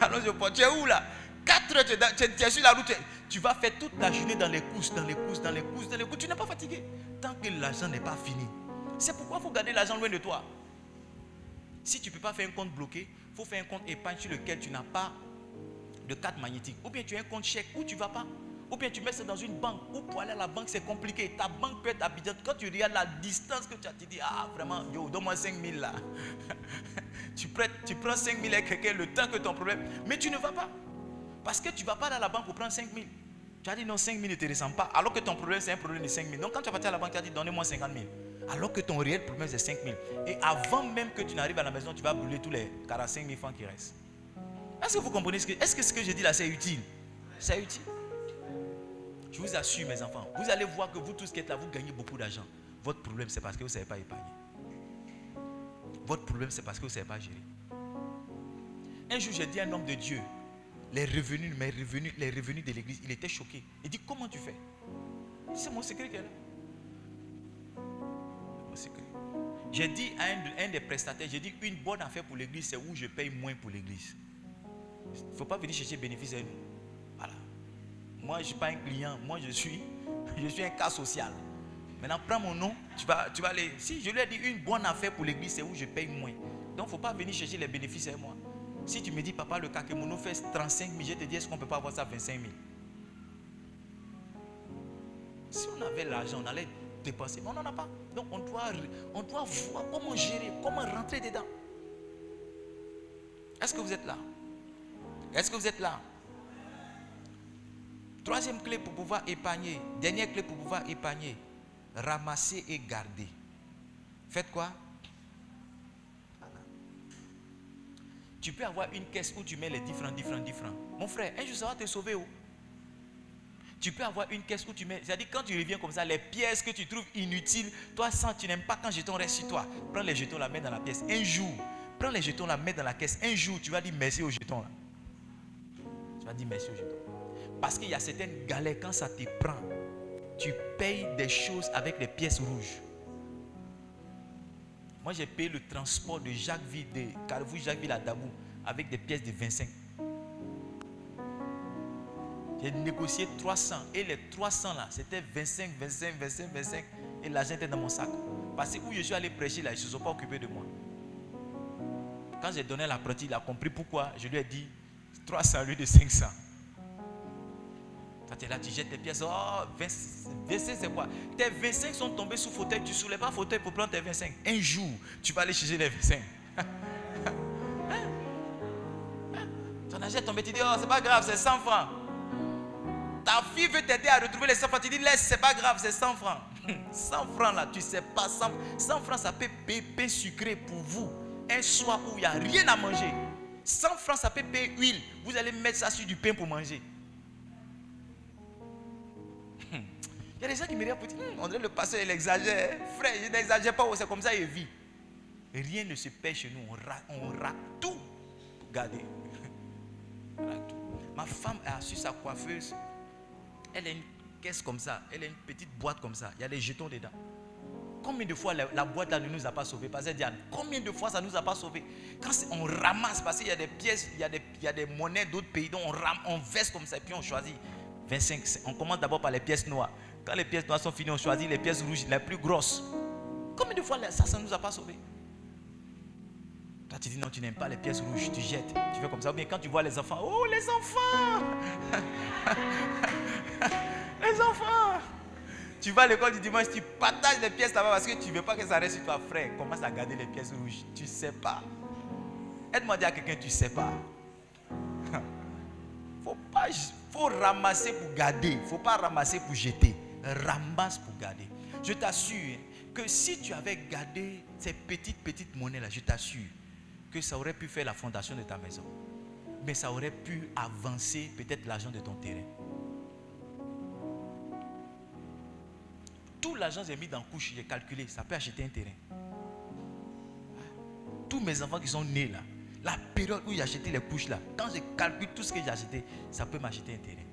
Allons-y au port. Tu es où là? 4h, tu es sur la route. Tu vas faire toute la journée dans les courses. Tu n'es pas fatigué. Tant que l'argent n'est pas fini. C'est pourquoi il faut garder l'argent loin de toi. Si tu ne peux pas faire un compte bloqué, il faut faire un compte épargne sur lequel tu n'as pas de carte magnétique. Ou bien tu as un compte chèque où tu ne vas pas. Ou bien tu mets ça dans une banque. Ou pour aller à la banque, c'est compliqué. Ta banque peut être Abidjan. Quand tu regardes la distance que tu as, tu dis, ah vraiment, yo, donne-moi 5 000 là. tu prends 5 000 avec quelqu'un le temps que ton problème. Mais tu ne vas pas. Parce que tu ne vas pas à la banque pour prendre 5 000. Tu as dit non, 5 000 ne te ressemble pas. Alors que ton problème, c'est un problème de 5 000. Donc quand tu vas partir à la banque, tu as dit, donnez-moi 50 000. Alors que ton réel problème, c'est 5 000. Et avant même que tu n'arrives à la maison, tu vas brûler tous les 45 000 francs qui restent. Est-ce que vous comprenez est-ce que ce que je dis là, c'est utile? C'est utile. Je vous assure, mes enfants, vous allez voir que vous tous qui êtes là, vous gagnez beaucoup d'argent. Votre problème, c'est parce que vous ne savez pas épargner. Votre problème, c'est parce que vous ne savez pas gérer. Un jour, j'ai dit à un homme de Dieu, les revenus de l'église, il était choqué. Il dit, comment tu fais? C'est mon secret qui est là. Mon secret. J'ai dit à un des prestataires, j'ai dit, une bonne affaire pour l'église, c'est où je paye moins pour l'église. Il ne faut pas venir chercher bénéfice à nous. Voilà. Moi, je ne suis pas un client. Moi, je suis un cas social. Maintenant, prends mon nom. Tu vas aller. Si je lui ai dit une bonne affaire pour l'église, c'est où je paye moins. Donc, il ne faut pas venir chercher les bénéfices avec moi. Si tu me dis, papa, le kakemono fait 35 000, je te dis, est-ce qu'on ne peut pas avoir ça à 25 000? Si on avait l'argent, on allait dépenser. Mais on n'en a pas. Donc, on doit voir comment gérer, comment rentrer dedans. Est-ce que vous êtes là? Est-ce que vous êtes là? Troisième clé pour pouvoir épargner. Dernière clé pour pouvoir épargner. Ramasser et garder. Faites quoi? Tu peux avoir une caisse où tu mets les différents. Mon frère, un jour ça va te sauver. Oh. Tu peux avoir une caisse où tu mets. C'est-à-dire quand tu reviens comme ça, les pièces que tu trouves inutiles, toi sans, tu n'aimes pas quand jetons restent sur toi. Prends les jetons, la mets dans la pièce. Un jour, prends les jetons, la mets dans la caisse. Un jour, tu vas dire merci aux jetons là. Tu vas dire merci aux jetons. Parce qu'il y a certaines galères, quand ça te prend, tu payes des choses avec les pièces rouges. Moi, j'ai payé le transport de Jacquesville, de Carrefour Jacquesville à Dabou, avec des pièces de 25. J'ai négocié 300. Et les 300 là, c'était 25, 25, 25, 25. Et l'argent était dans mon sac. Parce que où je suis allé prêcher là, ils ne se sont pas occupés de moi. Quand j'ai donné l'apprenti, il a compris pourquoi. Je lui ai dit 300 au lieu de 500. Quand tu es là, tu jettes tes pièces. Oh, 25 c'est quoi? Tes 25 sont tombés sous fauteuil. Tu ne soulèves pas fauteuil pour prendre tes 25. Un jour, tu vas aller chercher les 25. Ton argent est tombé. Tu dis, oh, c'est pas grave, c'est 100 francs. Ta fille veut t'aider à retrouver les 100 francs. Tu dis, laisse, c'est pas grave, c'est 100 francs. 100 francs là, tu sais pas. 100 francs, ça peut payer pain sucré pour vous. Un soir où il n'y a rien à manger. 100 francs, ça peut payer huile. Vous allez mettre ça sur du pain pour manger. Il y a des gens qui me regardent pour dire, on dirait le pasteur, il exagère. Frère, je n'exagère pas, c'est comme ça il vit. Rien ne se perd chez nous. On rate tout pour garder. Ma femme a su sa coiffeuse. Elle a une caisse comme ça. Elle a une petite boîte comme ça. Il y a des jetons dedans. Combien de fois la boîte là ne nous a pas sauvés? Parce que Diane, combien de fois ça ne nous a pas sauvés? Quand on ramasse, parce qu'il y a des pièces, il y a des monnaies d'autres pays, donc on verse comme ça et puis on choisit 25. On commence d'abord par les pièces noires. Quand les pièces noires sont finies, on choisit les pièces rouges, les plus grosses. Combien de fois ça ne nous a pas sauvés? Toi tu dis non, tu n'aimes pas les pièces rouges, tu jettes. Tu fais comme ça. Ou bien quand tu vois les enfants, oh les enfants les enfants. Tu vas à l'école du dimanche, tu partages les pièces là-bas parce que tu ne veux pas que ça reste sur toi, frère. Commence à garder les pièces rouges. Tu ne sais pas. Aide-moi à dire à quelqu'un, tu ne sais pas. Faut ramasser pour garder. Il ne faut pas ramasser pour jeter. Ramasse pour garder. Je t'assure que si tu avais gardé ces petites monnaies là, je t'assure que ça aurait pu faire la fondation de ta maison. Mais ça aurait pu avancer peut-être l'argent de ton terrain. Tout l'argent que j'ai mis dans la couche, j'ai calculé, ça peut acheter un terrain. Tous mes enfants qui sont nés là, la période où j'ai acheté les couches là, quand je calcule tout ce que j'ai acheté, ça peut m'acheter un terrain.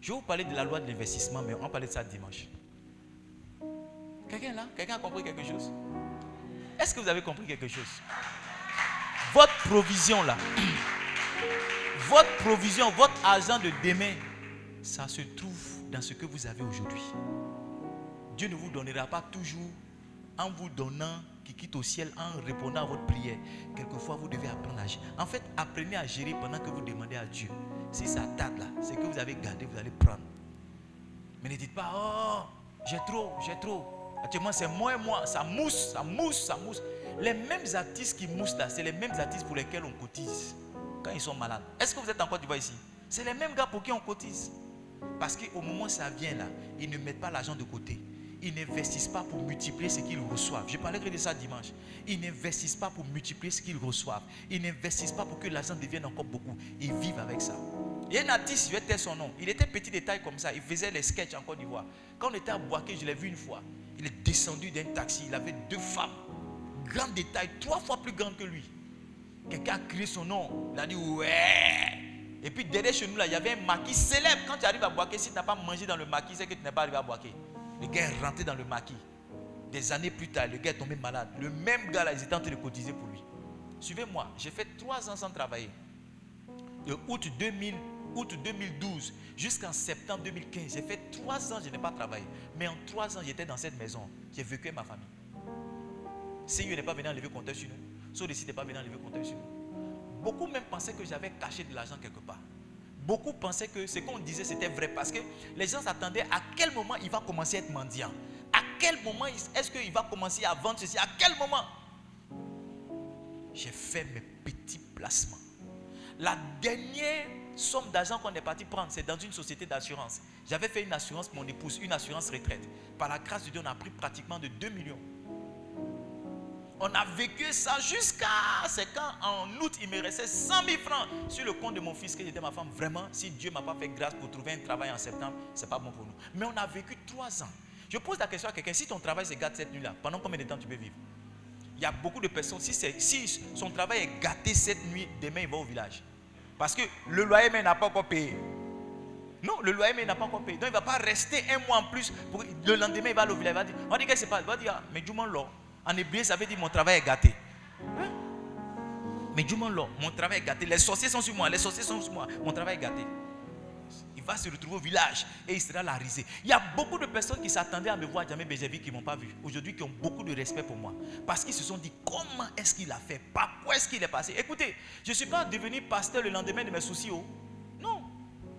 Je vais vous parler de la loi de l'investissement, mais on va parler de ça dimanche. Quelqu'un là? Quelqu'un a compris quelque chose? Est-ce que vous avez compris quelque chose? Votre provision là, votre provision, votre argent de demain, ça se trouve dans ce que vous avez aujourd'hui. Dieu ne vous donnera pas toujours en vous donnant qui quitte au ciel, en répondant à votre prière. Quelquefois, vous devez apprendre à gérer. En fait, apprenez à gérer pendant que vous demandez à Dieu. Si ça tarde là, c'est que vous avez gardé, vous allez prendre. Mais ne dites pas, oh, j'ai trop. Actuellement, c'est moi et moi. Ça mousse. Les mêmes artistes qui moussent là, c'est les mêmes artistes pour lesquels on cotise quand ils sont malades. Est-ce que vous êtes en Côte d'Ivoire ici? C'est les mêmes gars pour qui on cotise. Parce qu'au moment où ça vient là, ils ne mettent pas l'argent de côté. Ils n'investissent pas pour multiplier ce qu'ils reçoivent. Je parlerai de ça dimanche. Ils n'investissent pas pour multiplier ce qu'ils reçoivent. Ils n'investissent pas pour que l'argent devienne encore beaucoup. Ils vivent avec ça. Il y a un artiste, je vais taire son nom. Il était petit de taille comme ça. Il faisait les sketchs en Côte d'Ivoire. Quand on était à Boaké, je l'ai vu une fois. Il est descendu d'un taxi. Il avait 2 femmes. Grande de taille, 3 fois plus grandes que lui. Quelqu'un a crié son nom. Il a dit ouais. Et puis derrière chez nous, là, il y avait un maquis célèbre. Quand tu arrives à Boaké, si tu n'as pas mangé dans le maquis, c'est que tu n'es pas arrivé à Boaké. Le gars est rentré dans le maquis. Des années plus tard, le gars est tombé malade. Le même gars là, ils étaient en train de cotiser pour lui. Suivez-moi, j'ai fait 3 ans sans travailler. De août 2012 jusqu'en septembre 2015, j'ai fait 3 ans, je n'ai pas travaillé. Mais en 3 ans, j'étais dans cette maison. J'ai vécu avec ma famille. Seigneur n'est pas venu enlever le compteur sur nous. Saudécy n'est pas venu enlever le compteur sur nous. Beaucoup même pensaient que j'avais caché de l'argent quelque part. Beaucoup pensaient que ce qu'on disait c'était vrai parce que les gens s'attendaient à quel moment il va commencer à être mendiant. À quel moment est-ce qu'il va commencer à vendre ceci? À quel moment? J'ai fait mes petits placements. La dernière somme d'argent qu'on est parti prendre, c'est dans une société d'assurance. J'avais fait une assurance pour mon épouse, une assurance retraite. Par la grâce de Dieu, on a pris pratiquement de 2 millions. On a vécu ça jusqu'à... C'est quand en août, il me restait 100 000 francs sur le compte de mon fils que j'étais ma femme. Vraiment, si Dieu ne m'a pas fait grâce pour trouver un travail en septembre, ce n'est pas bon pour nous. Mais on a vécu 3 ans. Je pose la question à quelqu'un, si ton travail se gâte cette nuit-là, pendant combien de temps tu peux vivre? Il y a beaucoup de personnes, si son travail est gâté cette nuit, demain il va au village. Parce que le loyer même n'a pas encore payé. Non, le loyer, mais il n'a pas encore payé. Donc, il ne va pas rester un mois en plus. Le lendemain, il va au village. Il va dire, on dit qu'est-ce qui se passe? Il va dire, mais du monde là. En hébreu, ça veut dire mon travail est gâté. Hein? Mais du monde là, mon travail est gâté. Les sorciers sont sur moi. Les sorciers sont sur moi. Mon travail est gâté. Il va se retrouver au village et il sera la risée. Il y a beaucoup de personnes qui s'attendaient à me voir Jamé Bézévi qui ne m'ont pas vu. Aujourd'hui, qui ont beaucoup de respect pour moi. Parce qu'ils se sont dit, comment est-ce qu'il a fait? Par quoi est-ce qu'il est passé? Écoutez, je ne suis pas devenu pasteur le lendemain de mes soucis. Oh. Non.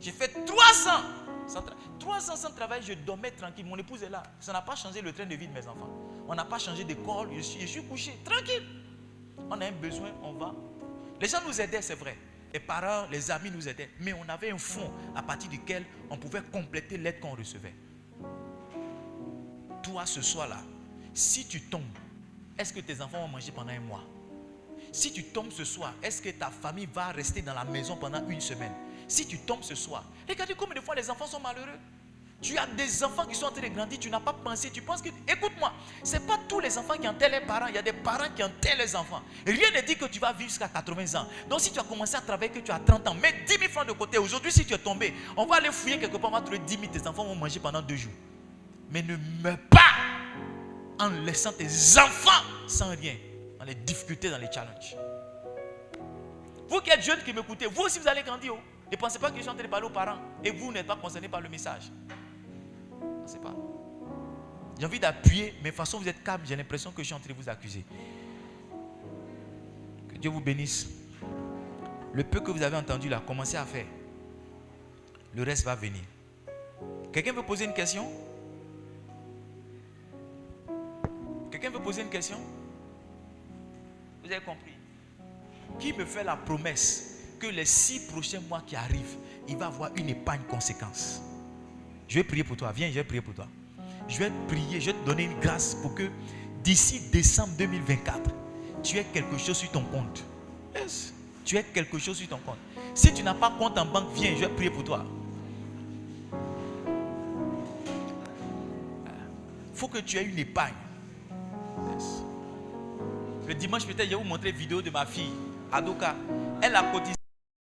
J'ai fait 3 ans. 3 ans sans travail, je dormais tranquille. Mon épouse est là. Ça n'a pas changé le train de vie de mes enfants. On n'a pas changé d'école. Je suis couché, tranquille. On a un besoin, on va. Les gens nous aidaient, c'est vrai. Les parents, les amis nous aidaient. Mais on avait un fonds à partir duquel on pouvait compléter l'aide qu'on recevait. Toi, ce soir-là, si tu tombes, est-ce que tes enfants vont manger pendant un mois? Si tu tombes ce soir, est-ce que ta famille va rester dans la maison pendant 1 semaine? Si tu tombes ce soir, regardez combien de fois les enfants sont malheureux. Tu as des enfants qui sont en train de grandir, tu n'as pas pensé, tu penses que... Écoute-moi, ce n'est pas tous les enfants qui enterrent les parents, il y a des parents qui enterrent les enfants. Rien ne dit que tu vas vivre jusqu'à 80 ans. Donc si tu as commencé à travailler, que tu as 30 ans, mets 10 000 francs de côté. Aujourd'hui, si tu es tombé, on va aller fouiller quelque part, on va trouver 10 000, tes enfants vont manger pendant 2 jours. Mais ne meurs pas en laissant tes enfants sans rien, dans les difficultés, dans les challenges. Vous qui êtes jeunes qui m'écoutez, vous aussi vous allez grandir. Ne pensez pas que je suis en train de parler aux parents et vous n'êtes pas concernés par le message. Ne pensez pas. J'ai envie d'appuyer, mais de toute façon vous êtes calme, j'ai l'impression que je suis en train de vous accuser. Que Dieu vous bénisse. Le peu que vous avez entendu là, commencez à faire. Le reste va venir. Quelqu'un veut poser une question? Quelqu'un veut poser une question? Vous avez compris? Qui me fait la promesse que les 6 prochains mois qui arrivent, il va avoir une épargne conséquence? Je vais prier pour toi. Viens, je vais prier pour toi. Je vais prier, je vais te donner une grâce pour que d'ici décembre 2024, tu aies quelque chose sur ton compte. Yes. Tu aies quelque chose sur ton compte. Si tu n'as pas compte en banque, viens, je vais prier pour toi. Il faut que tu aies une épargne. Yes. Le dimanche peut-être, je vais vous montrer une vidéo de ma fille, Adoka. Elle a cotisé.